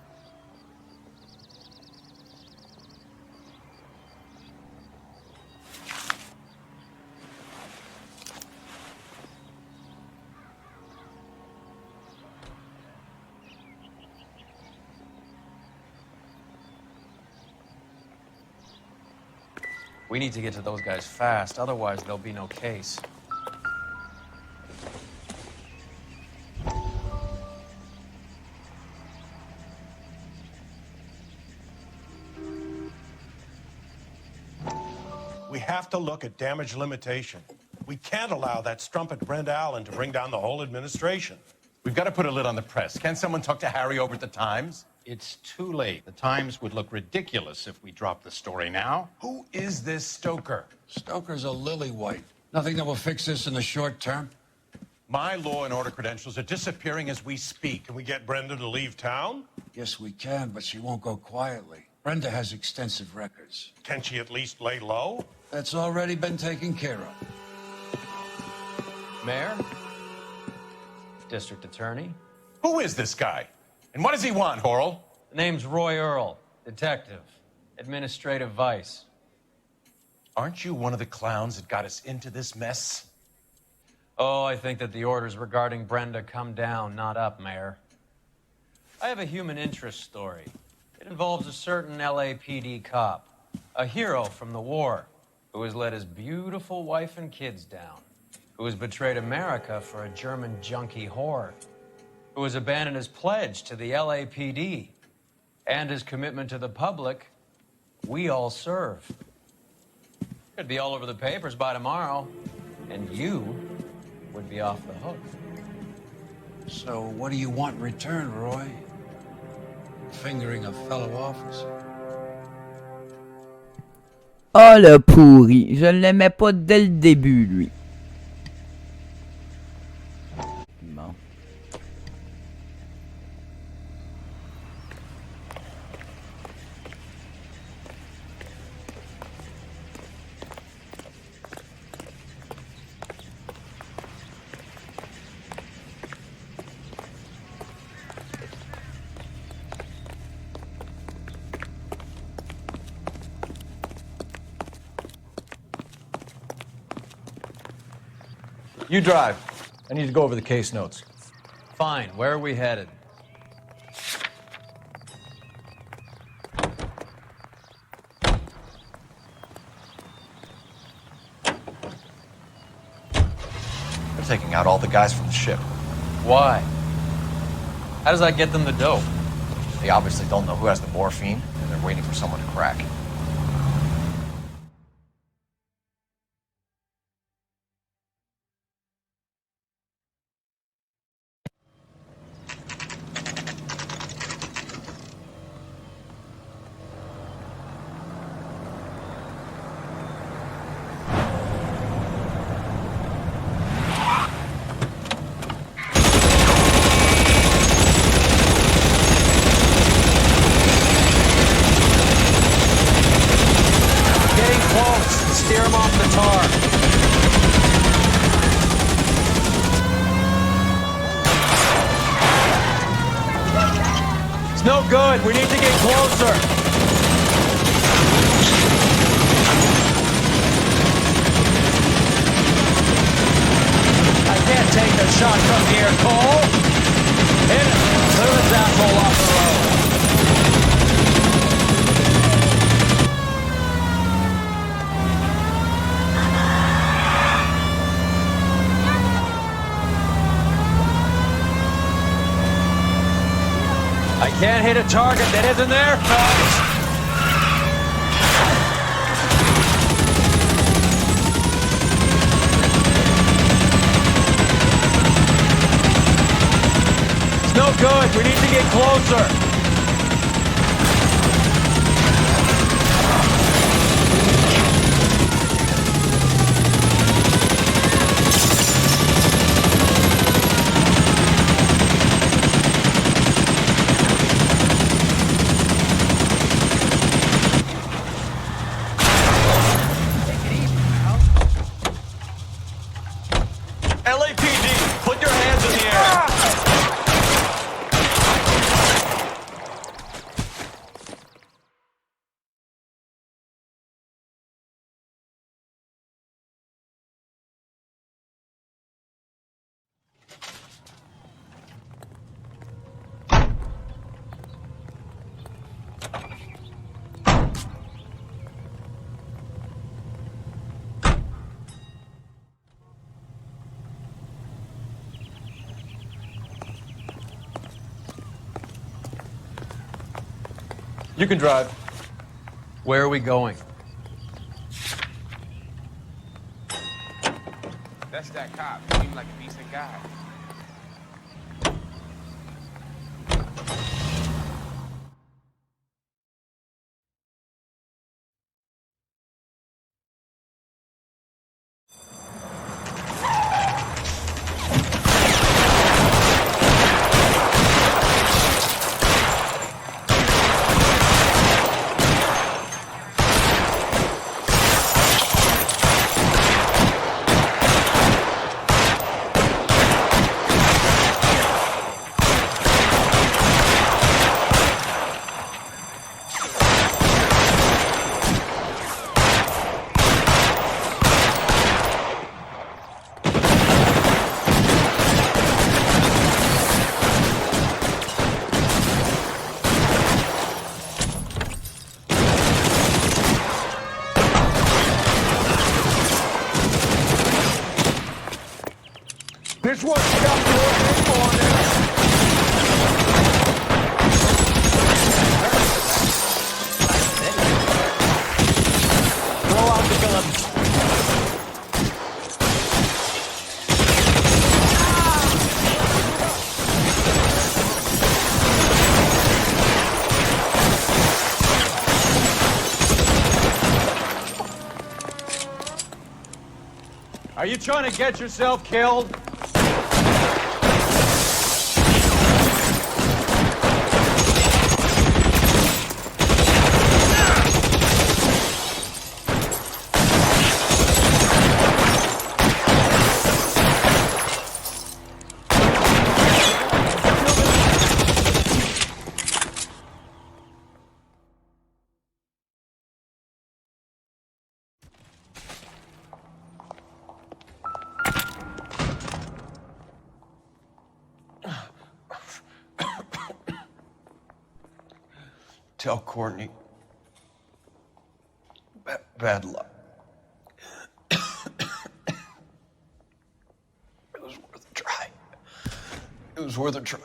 We need to get to those guys fast, otherwise there'll be no case. We have to look at damage limitation. We can't allow that strumpet Brent Allen to bring down the whole administration. We've got to put a lid on the press. Can someone talk to Harry over at the Times? It's too late. The Times would look ridiculous if we dropped the story now. Who is this Stoker? Stoker's a lily-white. Nothing that will fix this in the short term. My law and order credentials are disappearing as we speak. Can we get Brenda to leave town? Yes, we can, but she won't go quietly. Brenda has extensive records. Can she at least lay low? That's already been taken care of. Mayor? District Attorney? Who is this guy? And what does he want, Horrell? The name's Roy Earl, detective, administrative vice. Aren't you one of the clowns that got us into this mess? Oh, I think that the orders regarding Brenda come down, not up, Mayor. I have a human interest story. It involves a certain LAPD cop, a hero from the war, who has let his beautiful wife and kids down. who has betrayed America for a German junkie whore, who has abandoned his pledge to the LAPD and his commitment to the public we all serve. Could be all over the papers by tomorrow, and you would be off the hook. So what do you want in return, Roy? Fingering a fellow officer? Oh le pourri, je l'aimais pas dès le début lui. Bon. You drive. I need to go over the case notes. Fine, where are we headed? They're taking out all the guys from the ship. Why? How does that get them the dope? They obviously don't know who has the morphine, and they're waiting for someone to crack. No good. We need to get closer. I can't take the shot from here, Cole. Hit it. Clear this asshole off the road. I can't hit a target that isn't there, folks. It's no good. We need to get closer. You can drive. Where are we going? That's that cop. Seems like a decent guy. Finish what you got your name on it. Throw out the guns. Are you trying to get yourself killed? Tell Courtney. Bad luck. It was worth a try. It was worth a try.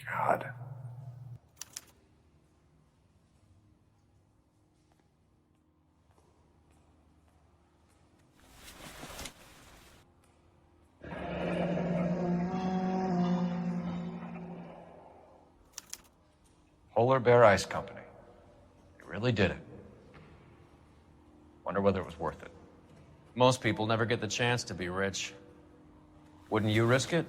God. Polar Bear Ice Company. You really did it. Wonder whether it was worth it. Most people never get the chance to be rich. Wouldn't you risk it?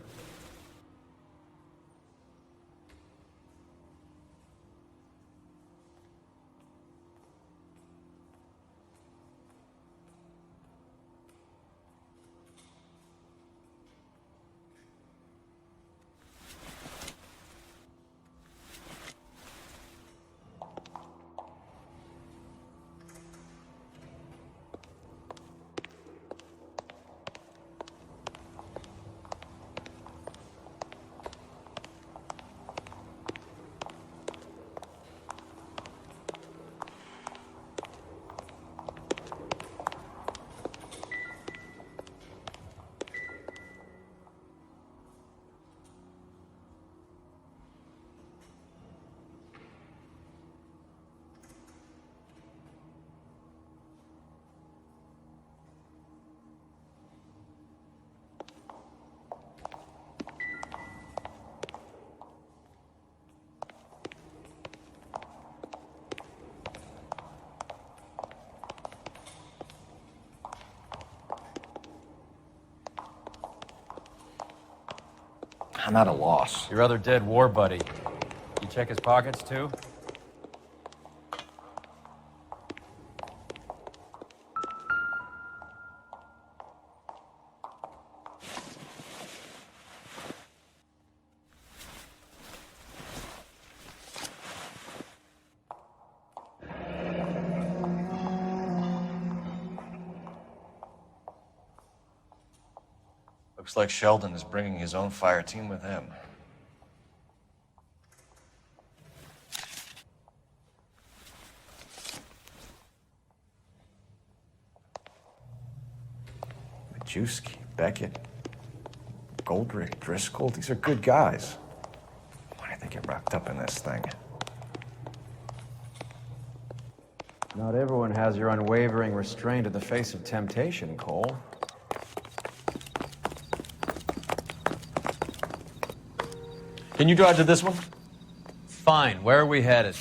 I'm at a loss. Your other dead war buddy. You check his pockets, too? Looks like Sheldon is bringing his own fire team with him. Majewski, Beckett, Goldrick, Driscoll, these are good guys. Why did they get wrapped up in this thing? Not everyone has your unwavering restraint in the face of temptation, Cole. Can you drive to this one? Fine. Where are we headed?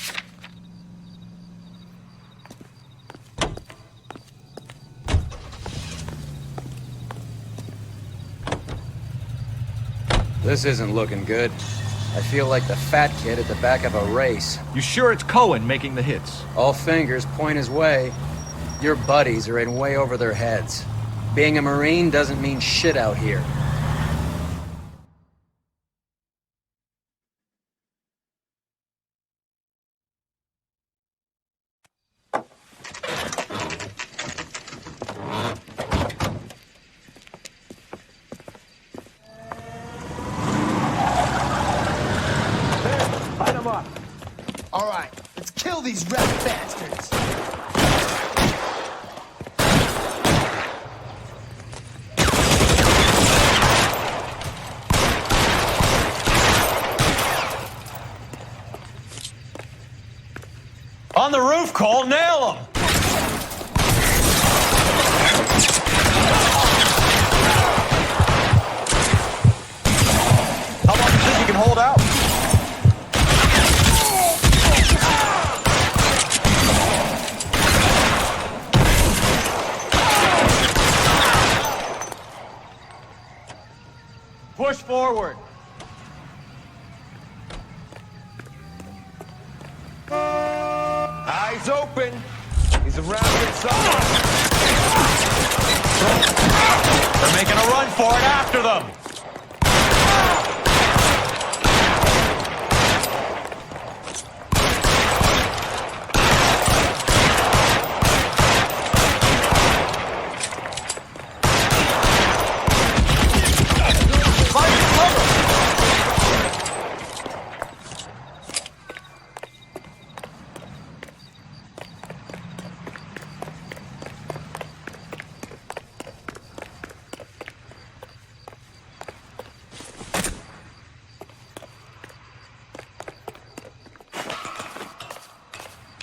This isn't looking good. I feel like the fat kid at the back of a race. You sure it's Cohen making the hits? All fingers point his way. Your buddies are in way over their heads. Being a Marine doesn't mean shit out here. All right, let's kill these rat bastards. On the roof, Cole, nail him! How long do you think you can hold out? Push forward. Eyes open. He's around here somewhere. They're making a run for it after them.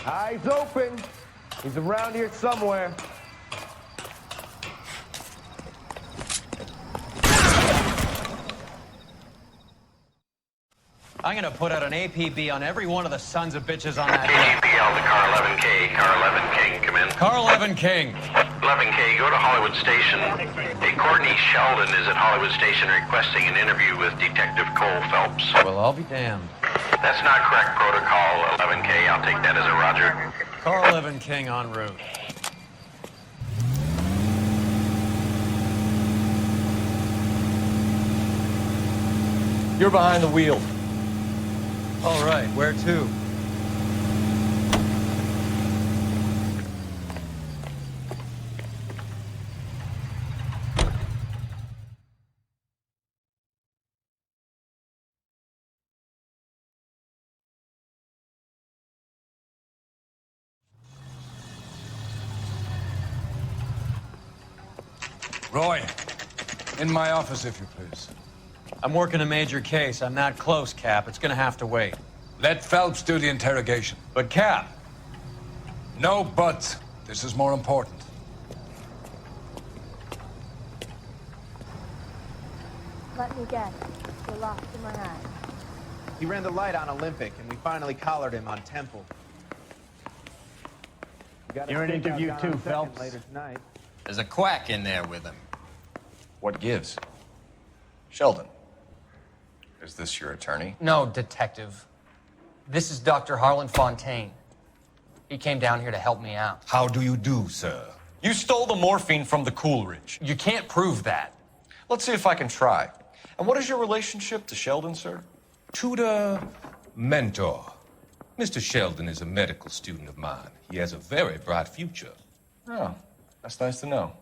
Eyes open. He's around here somewhere. I'm gonna put out an APB on every one of the sons of bitches on that. KGPL to car 11K. Car 11 King, come in. Car 11 King. 11K, go to Hollywood Station. Hey, Courtney Sheldon is at Hollywood Station requesting an interview with Detective Cole Phelps. Well, I'll be damned. That's not correct protocol, 11K. I'll take that as a roger. Car 11 King en route. You're behind the wheel. All right, where to? Roy, in my office, if you please. I'm working a major case. I'm not close, Cap. It's gonna have to wait. Let Phelps do the interrogation. But, Cap. No buts. This is more important. Let me guess. You're lost in my eyes. He ran the light on Olympic, and we finally collared him on Temple. You're in interview too, Phelps. Later tonight. There's a quack in there with him. What gives? Sheldon, is this your attorney? No, detective. This is Dr. Harlan Fontaine. He came down here to help me out. How do you do, sir? You stole the morphine from the Coolidge. You can't prove that. Let's see if I can try. And what is your relationship to Sheldon, sir? Tutor, mentor. Mr. Sheldon is a medical student of mine. He has a very bright future. Oh, that's nice to know.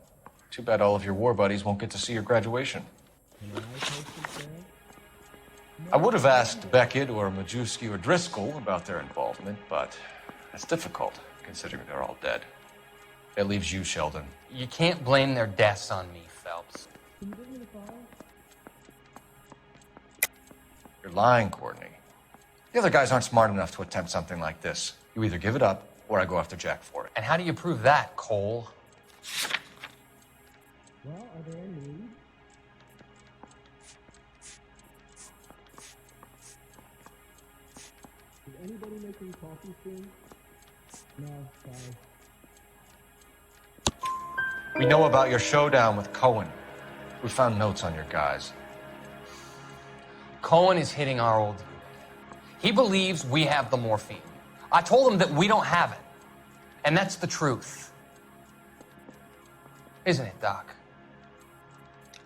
Too bad all of your war buddies won't get to see your graduation. I would have asked Beckett or Majewski or Driscoll about their involvement, but that's difficult, considering they're all dead. That leaves you, Sheldon. You can't blame their deaths on me, Phelps. You're lying, Courtney. The other guys aren't smart enough to attempt something like this. You either give it up, or I go after Jack for it. And how do you prove that, Cole? Well, are there any leads? Is anybody making coffee soon? No, sorry. We know about your showdown with Cohen. We found notes on your guys. Cohen is hitting our old dude. He believes we have the morphine. I told him that we don't have it. And that's the truth. Isn't it, Doc?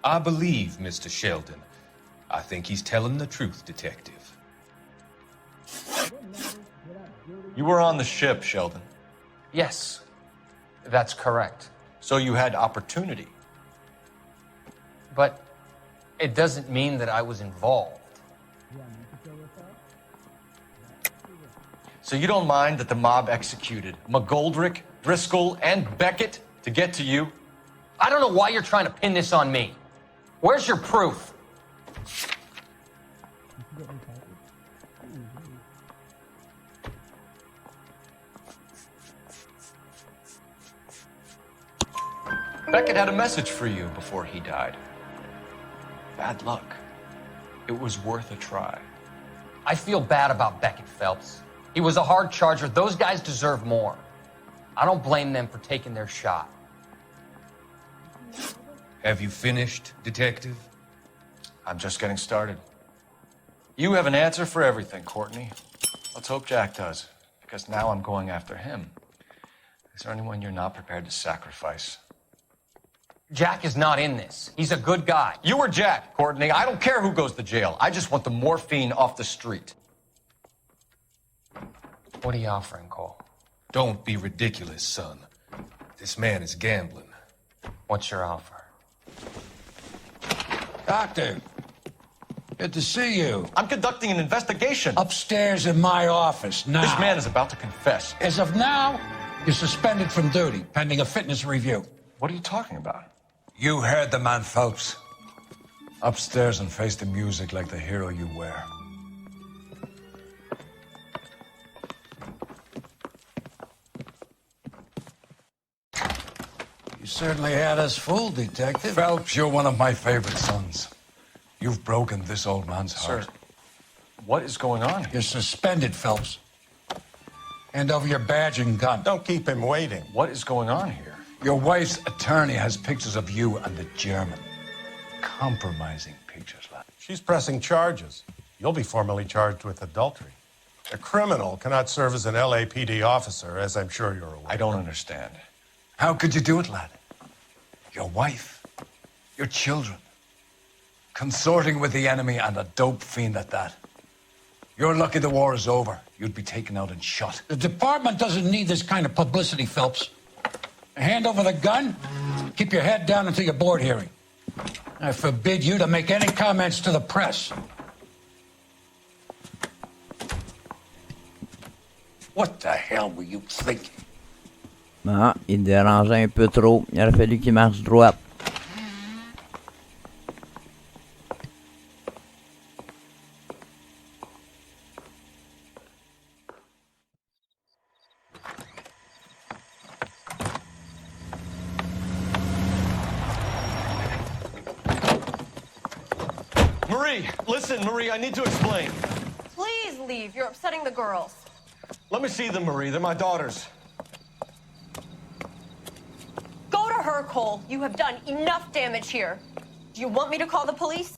I believe Mr. Sheldon. I think he's telling the truth, Detective. You were on the ship, Sheldon. Yes, that's correct. So you had opportunity. But it doesn't mean that I was involved. So you don't mind that the mob executed McGoldrick, Driscoll, and Beckett to get to you? I don't know why you're trying to pin this on me. Where's your proof? Beckett had a message for you before he died. Bad luck. It was worth a try. I feel bad about Beckett, Phelps. He was a hard charger. Those guys deserve more. I don't blame them for taking their shot. Have you finished, Detective? I'm just getting started. You have an answer for everything, Courtney. Let's hope Jack does, because now I'm going after him. Is there anyone you're not prepared to sacrifice? Jack is not in this. He's a good guy. You or Jack, Courtney. I don't care who goes to jail. I just want the morphine off the street. What are you offering, Cole? Don't be ridiculous, son. This man is gambling. What's your offer? Doctor, good to see you. I'm conducting an investigation. Upstairs in my office now. This man is about to confess. As of now, you're suspended from duty, pending a fitness review. What are you talking about? You heard the man, Phelps. Upstairs and face the music like the hero you were. You certainly had us fooled, Detective. Phelps, you're one of my favorite sons. You've broken this old man's heart. Sir, what is going on here? You're suspended, Phelps. Hand over your badge and gun. Don't keep him waiting. What is going on here? Your wife's attorney has pictures of you and the German. Compromising pictures, lad. She's pressing charges. You'll be formally charged with adultery. A criminal cannot serve as an LAPD officer, as I'm sure you're aware. I don't understand. How could you do it, lad? Your wife, your children, consorting with the enemy and a dope fiend at that. You're lucky the war is over. You'd be taken out and shot. The department doesn't need this kind of publicity, Phelps. Hand over the gun, keep your head down until your board hearing. I forbid you to make any comments to the press. What the hell were you thinking? Ah, il dérangeait un peu trop. Il aurait fallu qu'il marche droit. Listen, Marie, I need to explain. Please leave. You're upsetting the girls. Let me see them, Marie. They're my daughters. Go to her, Cole. You have done enough damage here. Do you want me to call the police?